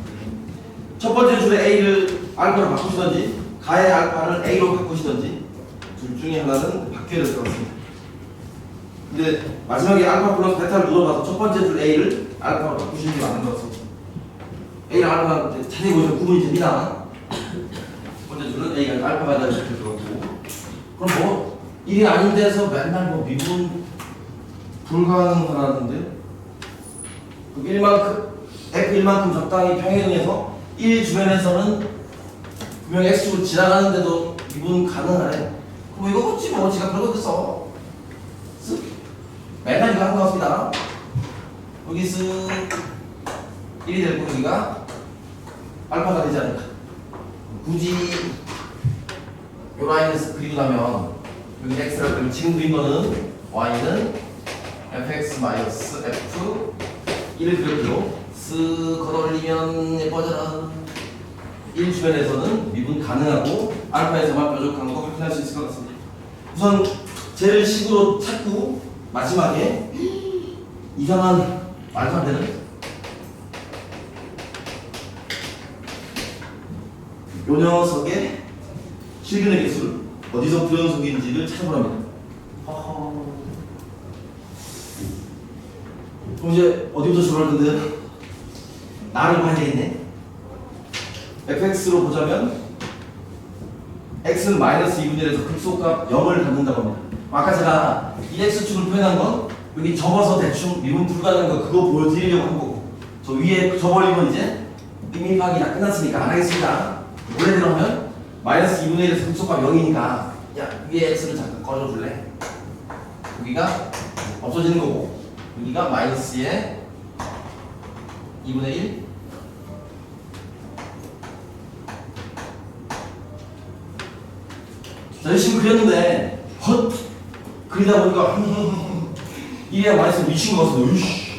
첫 번째 줄에 a를 알파로 바꾸시던지 가의 알파를 a로 바꾸시던지 둘 중에 하나는 바뀌어야 될 것 같습니다. 근데 마지막에 알파 플러스 베타를 물어봐서 첫 번째 줄 a를 알파로 바꾸시는 게 맞는 것 같습니다. a랑 알파가 자세히 보시면 구분이 됩니다. 첫 번째 줄은 a가 알파가 되는 것 같고 그럼 뭐 1이 아닌 데서 맨날 뭐 미분 불가능하다던데요? 그럼 1만큼 f1만큼 적당히 평행해서 1 주변에서는 분명히 x축으로 지나가는데도 미분 가능하네. 그럼 이거 그렇지 뭐 지가 그러고 있어. 맨날 이거 하는 것 같습니다. 여기 쓱 1이 될 거기가 알파가 되지 않을까. 굳이 이 라인을 그리고 나면 여기 x라고 그러면 지금 그린 거는 y는 fx 마이너스 f 1을 그렸고요. 쓱 걷어올리면 예뻐져라. 1 주변에서는 미분 가능하고 알파에서만 뾰족한 거 확인할 수 있을 것 같습니다. 우선 쟤를 식으로 찾고 마지막에 이상한 말도 안 되는 요 녀석의 실근의 개수를 어디서 불연속인지를 찾아보랍니다. 그럼 이제 어디부터 출발할 건데요? 나를 봐야 되겠네. fx로 보자면 x는 마이너스 2분의 1에서 극소값 0을 갖는다고 합니다. 아까 제가 이 x축을 표현한 건 여기 접어서 대충 미분 불가능한 거 그거 보여드리려고 한 거고, 저 위에 접어버리면 이제 의미 파악이 다 끝났으니까 안 하겠습니다. 원래대로 하면 마이너스 2분의 1에서 극소값 0이니까 야 위에 x를 잠깐 꺼져줄래? 여기가 없어지는 거고, 여기가 마이너스의 2분의 1 자, 열심히 그렸는데 헛 그리다 보니까 이래야 마이너스 미친 거 같아서 으이씨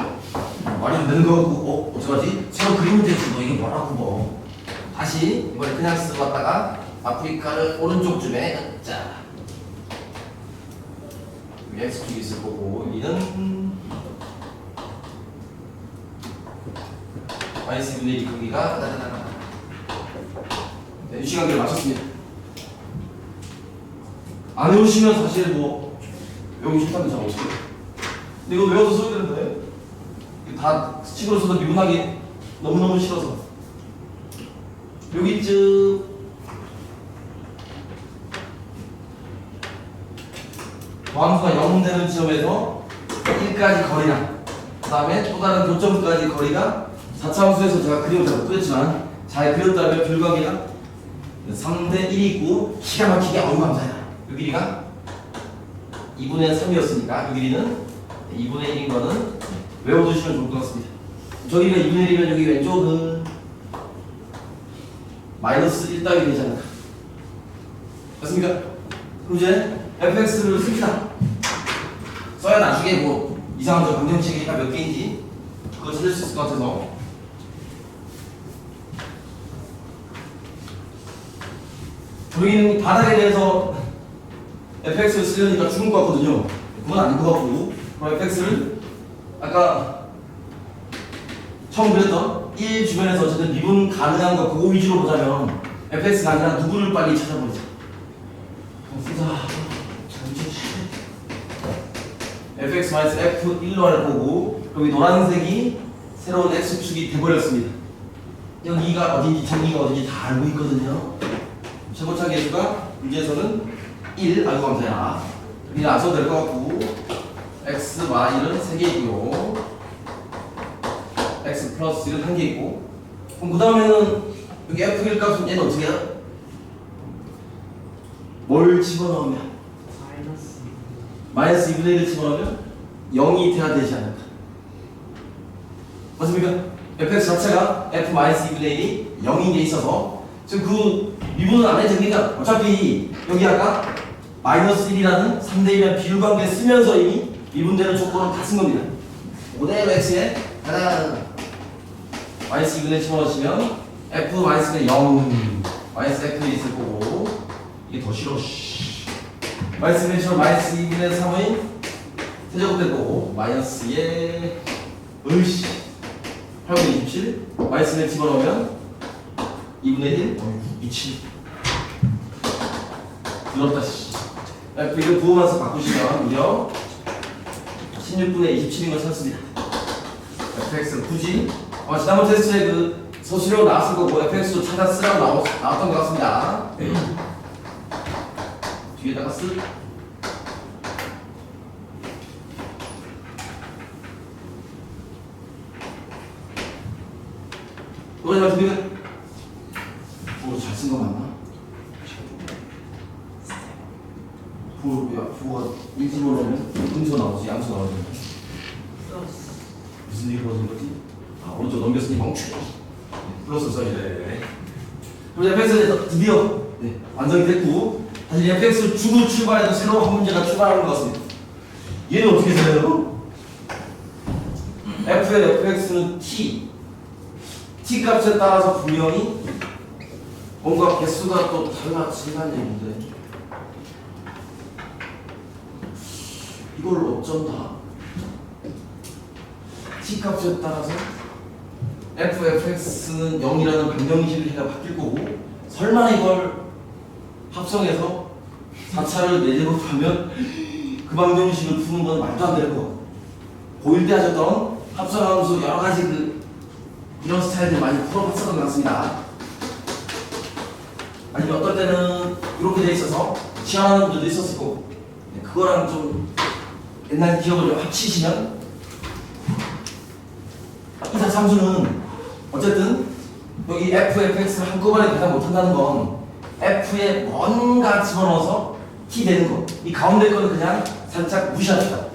말이 안 되는 거 같고 어떡하지? 새로 그리면 되지 너 이게 뭐라고 뭐. 다시 이번에 그냥 쓰고 왔다가 아프리카를 오른쪽쯤에 자 여기 x축이 있을 거고 여기는 마이너스 2분의 1 크기가 네, 유시관계를 맞췄습니다. 안 외우시면 사실 뭐 외우기 싫다는 잘 없어요. 근데 이거 외워서 써야 되는데 다 식으로 써서 미분하기 너무너무 싫어서 여기쯤 더함수가 0 되는 지점에서 1까지 거리랑 그 다음에 또 다른 교점까지 거리가 4차 함수에서 제가 그림을 잘 못 그렸지만 잘 그렸다면 불각이랑 3대 1이 있고 기가 막히게 어우 감사해요. 이 길이가 2분의 3이었으니까 이 길이는 2분의 1인 거는 외워두시면 좋을 것 같습니다. 저기가 2분의 1이면 여기 왼쪽은 마이너스 1 따위 되지 않을까. 맞습니까? 그럼 이제 fx를 씁시다. 써야 나중에 뭐 이상한 저 방정식이니까 몇 개인지 그거 찾을 수 있을 것 같아서 여기는 바닥에 대해서 fx를 쓰려니까 죽을 것 같거든요. 그건 아닌 것 같고, 그럼 fx를 아까 처음 그랬던 1 주변에서 어쨌든 미분 가능한 거 그거 위주로 보자면 fx가 아니라 누구를 빨리 찾아보자. fx-f1로 보고 여기 노란색이 새로운 x축이 돼버렸습니다. 여기가 어딘지 저기가 어딘지 다 알고 있거든요. 최고차 계수가 문제에서는 1 알고 감사야. 여기 안 써도 될 것 같고 x, y는 3개 있고요. x 플러스 1은 1개 있고 그럼 그 다음에는 여기 f1 값은 얘는 어떻게 해요? 뭘 집어넣으면? 마이너스 2분의 1을 집어넣으면 0이 돼야 되지 않을까? 맞습니까? fx 자체가 f-2분의 1이 0인 게 있어서 지금 그 미분은 안 해도 됩니다. 어차피 여기 아까 마이너스 1이라는 3대1이라는 비율관계 쓰면서 이미 미분되는 조건은 다 쓴 겁니다. 그대로 x에 가장 마이너스 2분의 1 집어넣으시면 f 마이너스 0 마이너스 f이 있을 거고 이게 더 싫어. 마이너스 1은 마이너스 2분의 3의 세제곱 될 거고 마이너스에 으이씨 8분의 27 마이너스 1 집어넣으면 2분의 1 27 부럽다 씨. 이거 부호만서 바꾸시면 무려 16분의 27인 걸 찾습니다. fx를 굳이 지난번 테스트에 그 서술형 나왔을 거고 fx도 찾아 쓰라고 나왔던 것 같습니다. 뒤에다가 쓰 이거 잘 들리네? 잘 쓴 거 맞나? 부호가 1지 모르면 음수 나오지 양수 나오지 무슨 일이 벌어진 거지? 오른쪽 넘겼으니 멍충 플러스 써야 돼. 그럼 fx에서 드디어 완성이 됐고 사실 fx 주로 출발해서 새로운 한 문제가 출발하는 것 같습니다. 얘는 어떻게 되나요? f의 fx는 t 값에 따라서 분명히 뭔가 개수가 또 달라진다는 얘기인데 이걸 어쩐다. t 값에 따라서 fx는 0이라는 방정식이 바뀔 거고 설마 이걸 합성해서 4차를 4제곱하면 그 방정식을 푸는 건 말도 안 되는 거. 고1 때 하셨던 합성함수 여러 가지 이런 스타일들 많이 풀어봤었던 것 같습니다. 아니면 어떨 때는 이렇게 돼 있어서 취하는 분들도 있었을 거고 그거랑 좀 옛날 기억을 좀 합치시면 이사참수는 어쨌든 여기 f, fx를 한꺼번에 계산 못한다는 건 f에 뭔가 집어넣어서 t 되는 거. 이 가운데 거는 그냥 살짝 무시합시다.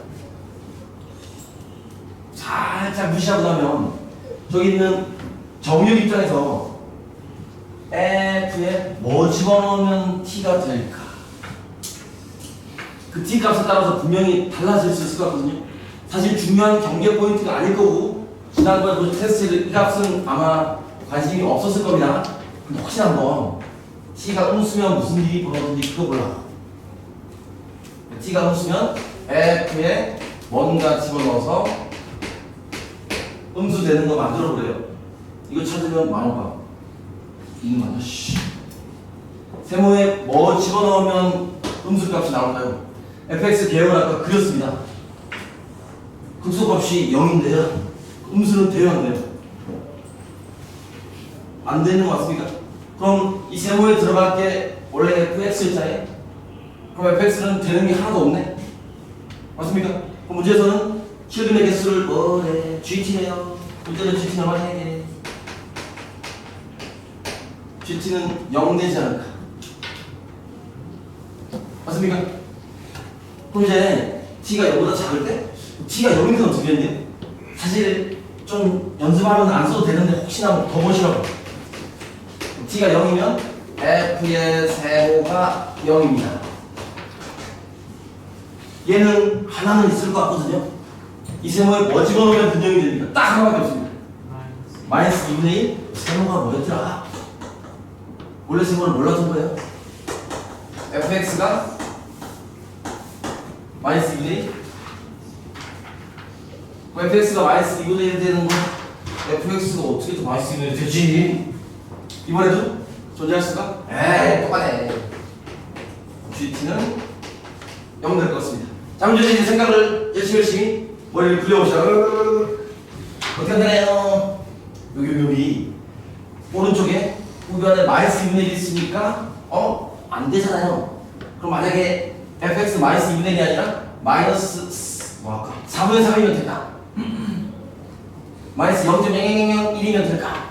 살짝 무시하고 나면 저기 있는 정육 입장에서 f에 뭐 집어넣으면 t가 될까? 그 t 값에 따라서 분명히 달라질 수 있을 것 같거든요. 사실 중요한 경계 포인트가 아닐 거고 지난번에 그 테스트에도 이 값은 아마 관심이 없었을 겁니다. 근데 혹시 한번 t가 음수면 무슨 일이 벌어지는지 그거 몰라. t가 음수면 f에 뭔가 집어넣어서 음수 되는 거 만들어 보래요. 이거 찾으면 만원가. 이거 맞나? 세모에 뭐 집어넣으면 음수 값이 나올까요? fx 계획을 아까 그렸습니다. 극소값이 0인데요. 음수는 돼요, 안 돼요? 안 되는 거 맞습니까? 그럼 이 세모에 들어갈 게 원래 fx였잖아요. 그럼 fx는 되는 게 하나도 없네. 맞습니까? 그럼 문제에서는 실근의 개수를 뭐래? GT네요. 문제는 GT 얼마 되게? GT는 0 되지 않을까? 맞습니까? 그럼 이제 t가 0보다 작을 때 t가 0이면 어떻게 되는데요? 사실 좀 연습하면 안 써도 되는데 혹시나 더 보시라고. t가 0이면 f의 세모가 0입니다. 얘는 하나는 있을 것 같거든요. 이 세모에 뭐 집어넣으면 변형이 됩니까? 딱 하나밖에 없습니다. 마이너스 2분의 1 세모가 뭐였더라? 원래 세모를 몰랐던 거예요. fx가 마이너스 2분의 1 fx가 마이너스 2분의 1 되는 건 fx가 어떻게 더 마이너스 2분의 1 되지? 이번에도 존재할 수가? 에이 똑같네. gt는 0 될 것 같습니다. 자, 문제 이제 생각을 열심히 머리를 굴려보시죠. 어떻게 한다네요? 여기 오른쪽에 우변에 마이너스 2분의 1이 있으니까 안 되잖아요. 그럼 만약에 fx 마이너스 2분의 1이 아니라 마이너스 4분의 3이면 될까? 마이너스 0.0001이면 될까?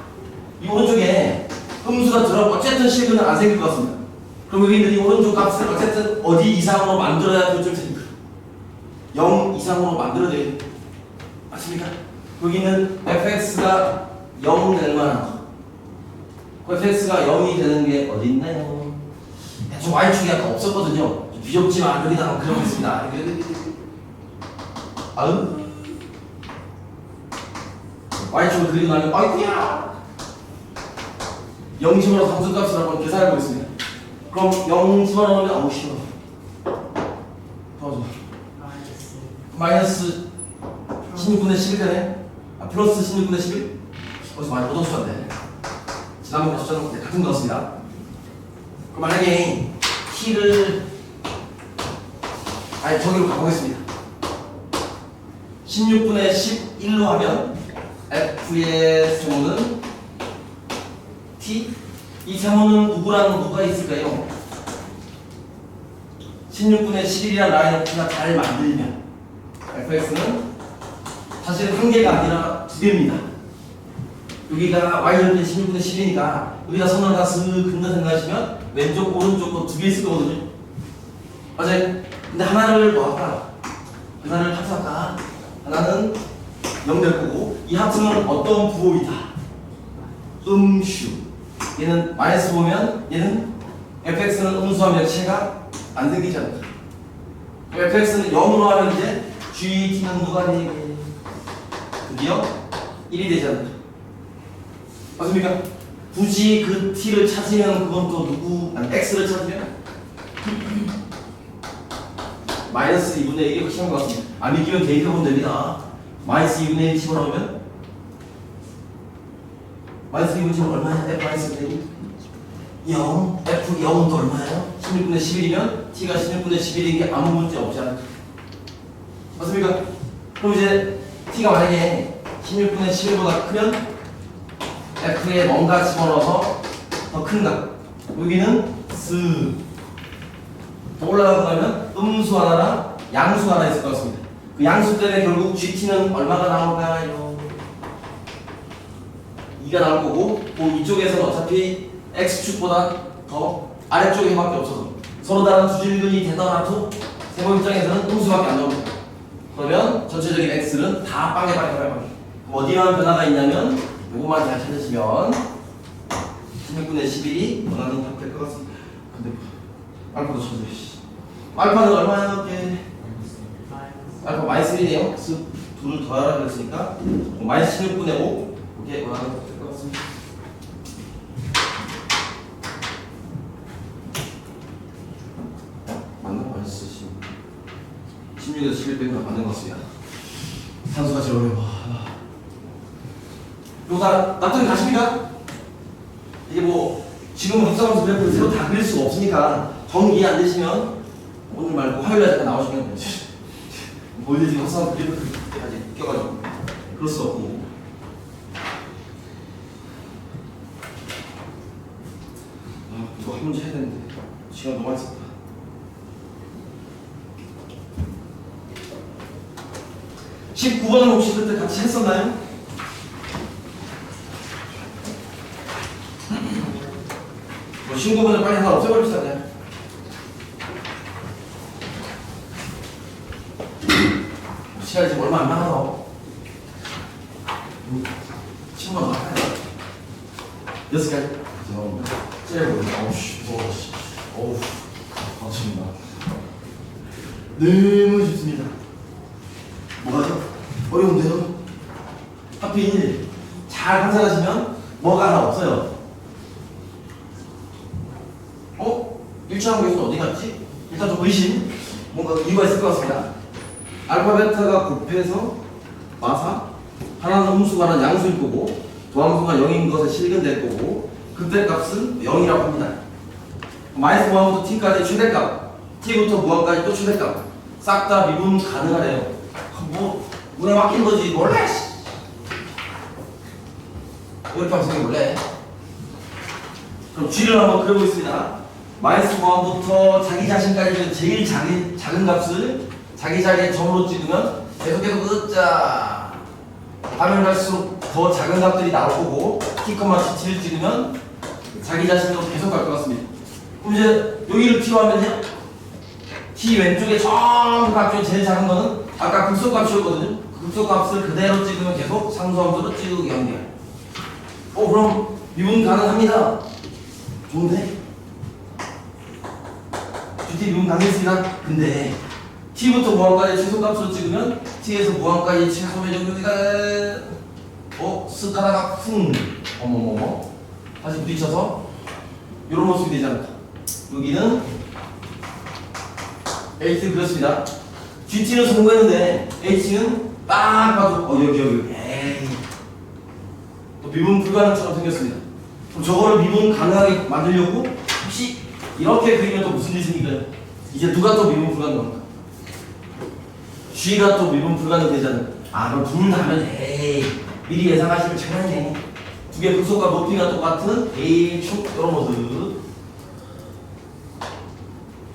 이 오른쪽에 음수가 들어가고 어쨌든 실근은 안 생길 것 같습니다. 그럼 여기들이 오른쪽 값을 어쨌든 어디 이상으로 만들어야 결정이 됩니까? 0 이상으로 만들어야 돼요. 맞습니까? 여기는 fx가 0 될 만한 거. fx가 0이 되는 게 어디 있나요? 좀 y축이 아까 없었거든요. 비좁지만 여기다가 그려보겠습니다. 아유. y축을 그리고 나면 아이쿠야! 0 집어넣어 함수값을 한번 계산해 보겠습니다. 그럼 0 집어넣으면 아우 싫어. 도와줘. 마이너스 16분의 11 되네. 플러스 16분의 11? 거기서 많이 못 얻었었네. 지난번 숫자는 같은 것 같습니다. 그럼 만약에 t를 저기로 가보겠습니다. 16분의 11로 하면 f의 세모는 t? 이 세모는 누구랑 누가 있을까요? 16분의 11이라는 라인을 그냥 잘 만들면 fx는 사실 한 개가 아니라 두 개입니다. 여기가 y절편 16분의 10이니까 여기다 선을 다 쓱 긋는다 생각하시면 왼쪽 오른쪽 거 두 개 있을 거거든요. 맞아요? 근데 하나를 뭐 할까? 하나를 합수할까? 하나는 0 될 거고 이 합수는 어떤 부호이다? 음수. 얘는 마이너스 보면 얘는 fx는 음수하면 액체가 안 생기지 않다. fx는 0으로 하면 이제 gt는 누가 되게 드디어 1이 되지 않다. 맞습니까? 굳이 그 t를 찾으면 그건 또 누구? 아니 x를 찾으면 마이너스 2분의 1이 확실한 것 같습니다. 안 믿기면 대입해보면 됩니다. 마이너스 2분의 1 집어넣으면 마이너스 2분의 1 얼마야? f 마이너스 2분의 1 0 f 0은 또 얼마예요? 16분의 11이면 t가 16분의 11인 게 아무 문제 없지 않을까? 맞습니까? 그럼 이제 t가 만약에 16분의 11보다 크면 f에 뭔가 집어넣어서 더 큰가? 여기는 스. 더 올라가고 나면 음수 하나랑 양수 하나 있을 것 같습니다. 그 양수 때문에 결국 GT는 얼마가 나올까요? 2가 나올 거고, 그 이쪽에서는 어차피 X축보다 더 아래쪽에 밖에 없어서 서로 다른 주질근이 되더라도 세모 입장에서는 음수밖에 안 나옵니다. 그러면 전체적인 X는 다 빵에. 그럼 어디만 변화가 있냐면 요것만 잘 찾으시면 16분의 11이 원하는 답 될 것 같습니다. 근데 알파도 쳐줘. 알파는 얼마였게? 알파 마이너스 1이네요. 둘을 더하라 그랬으니까 마이너스 16분의 5 이게 원하는 답 될 것 같습니다. 맞나? 마이너스 16에서 11 빼면 맞는 것 같습니다. 산수가 제일 어려워. 이거 다 납득이 가십니까? 이게 뭐 지금 합성함수 그래프를 새로 다 그릴 수가 없으니까 정 이해 안 되시면 오늘 말고 화요일에 잠깐 나오시면 되지. 뭐지 지금 합성함수 그래프까지 껴가지고 그럴 수 없고. 이거 한 문제 해야 되는데 시간 너무 많이 썼다. 19번은 혹시 그때 같이 했었나요? 뭐 19번을 빨리 하나 없애버립시다 그냥. 시간이 지금 얼마 안 남아서 10번 더 할까요? 6가지? 죄송합니다. 째려보자. 어우씨 어우 반갑습니다. 너무 좋습니다. 뭐가죠? 어려운데요? 하필 잘 관찰하시면 뭐가 하나 없어요. 일치하는 계수는 어디 갔지? 일단 좀 의심. 뭔가 이유가 있을 것 같습니다. 알파 베타가 곱해서 마사 하나는 음수가 하나는 양수일 거고 도함수가 0인 것에 실근될 거고 극대값은 0이라고 합니다. 마이너스 무한부터 t까지 최대값, t부터 무한까지 또 최대값 싹 다 미분 가능하래요. 뭐 운에 맡긴 거지 몰래. 이렇게 하면 생각 몰래. 그럼 G를 한번 그려보겠습니다. 마이너스 무한부터 자기 자신까지 제일 작은 값을 자기 자리에 점으로 찍으면 계속해서 끄자 하면 갈수록 더 작은 값들이 나올 거고 t, t를 찍으면 자기 자신으로 계속 갈 것 같습니다. 그럼 이제 여기를 t로 하면요 t 왼쪽에 전부 값 중에 제일 작은 거는 아까 극소값이었거든요. 극소값을 그대로 찍으면 계속 상수함수로 찍고 연결. 그럼 미분 가능합니다. 좋은데? GT 미분 가능했습니다. 근데 t부터 무한까지 최소값으로 찍으면 t에서 무한까지 최소의 정도가 쓱 하다가 쿵 어머머머 다시 부딪혀서 이런 모습이 되지 않을까. 여기는 H 그렇습니다. GT는 성공했는데 H는 딱 봐도 여기 에이 또 미분 불가능처럼 생겼습니다. 그럼 저거를 미분 가능하게 만들려고 혹시 이렇게 그리면 또 무슨 일이 생길까요? 이제 누가 또 미분 불가능합니까? G가 또 미분 불가능 되잖아요. 그럼 둘 다 하면 에이 미리 예상하시면 장난이네. 두 개 극소값 높이가 똑같은 A축 이런 모습.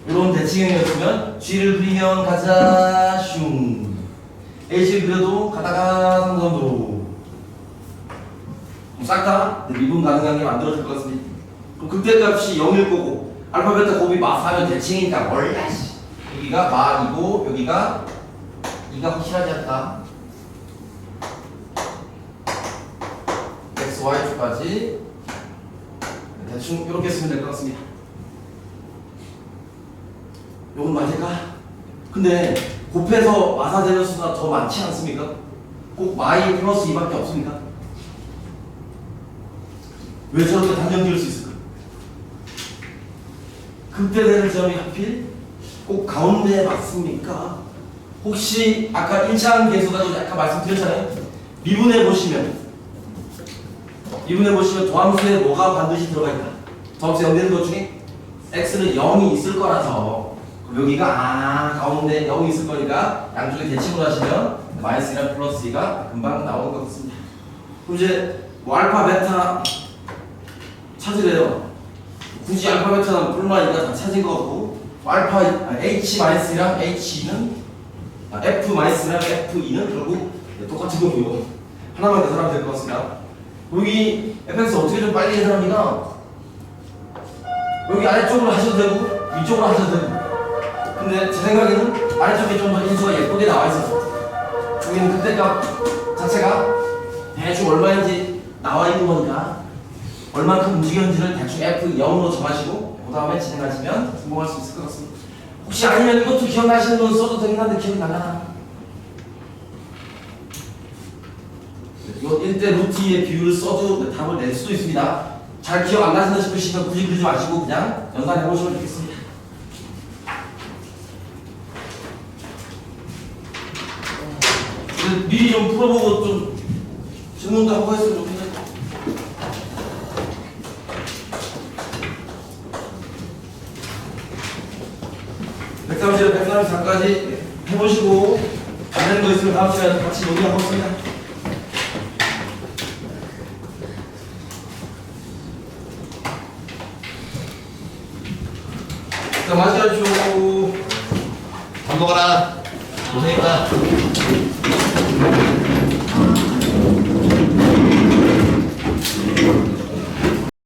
이런 대칭형이었으면 G를 그리면 가자 슝 H를 그려도 가다가 상선도 싹 다 미분 가능한 게 만들어질 것 같습니다. 그럼 극대값이 0일 거고 알파 베타 곱이 마사하면 대칭이니까 몰라. 여기가 마이고 여기가 2가 확실하지 않다. x, y축까지 대충 이렇게 쓰면 될 것 같습니다. 요건 맞을까? 근데 곱해서 마사 제곱수가 더 많지 않습니까? 꼭 마이 플러스 2밖에 없습니까? 왜 저렇게 단정 지을 수 있을까? 극대되는 점이 하필 꼭 가운데에 맞습니까? 혹시 아까 1차항 계수가 아까 말씀드렸잖아요. 미분해 보시면 도함수에 뭐가 반드시 들어가 있다. 도함수에 0 되는 것 중에 x는 0이 있을 거라서 그럼 여기가 가운데 0이 있을 거니까 양쪽에 대칭으로 하시면 마이너스 1랑 플러스 2가 금방 나오는 것 같습니다. 그럼 이제 뭐 알파 베타 찾으래요. 굳이 알파벳은 뿔마니까 다 찾은 것 같고 H-1이랑 H2는 F-1이랑 F2는 결국 똑같은 거고요. 하나만 계산하면 될 것 같습니다. 여기 fx 어떻게 좀 빨리 계산합니까? 여기 아래쪽으로 하셔도 되고 위쪽으로 하셔도 되고, 근데 제 생각에는 아래쪽에 좀 더 인수가 예쁘게 나와 있어서 여기는 그때값 자체가 대충 얼마인지 나와 있는 거니까 얼만큼 움직였는지를 대충 F0으로 정하시고 그 다음에 진행하시면 성공할 수 있을 것 같습니다. 혹시 아니면 이것도 기억나시는 분 써도 되긴 한데 기억이 나가나? 이거 1대 루트 2의 비율을 써도 답을 낼 수도 있습니다. 잘 기억 안 나신다 싶으시면 굳이 그러지 마시고 그냥 연산해 보시면 좋겠습니다. 미리 좀 풀어보고 좀 질문도 하고 했으면 좋겠네요. 백삼십에서 134까지 해보시고 안 되는 거 있으면 다음 시간에 같이 논의하고 있습니다. 자, 마시아쇼. 밥 먹어라. 고생했다.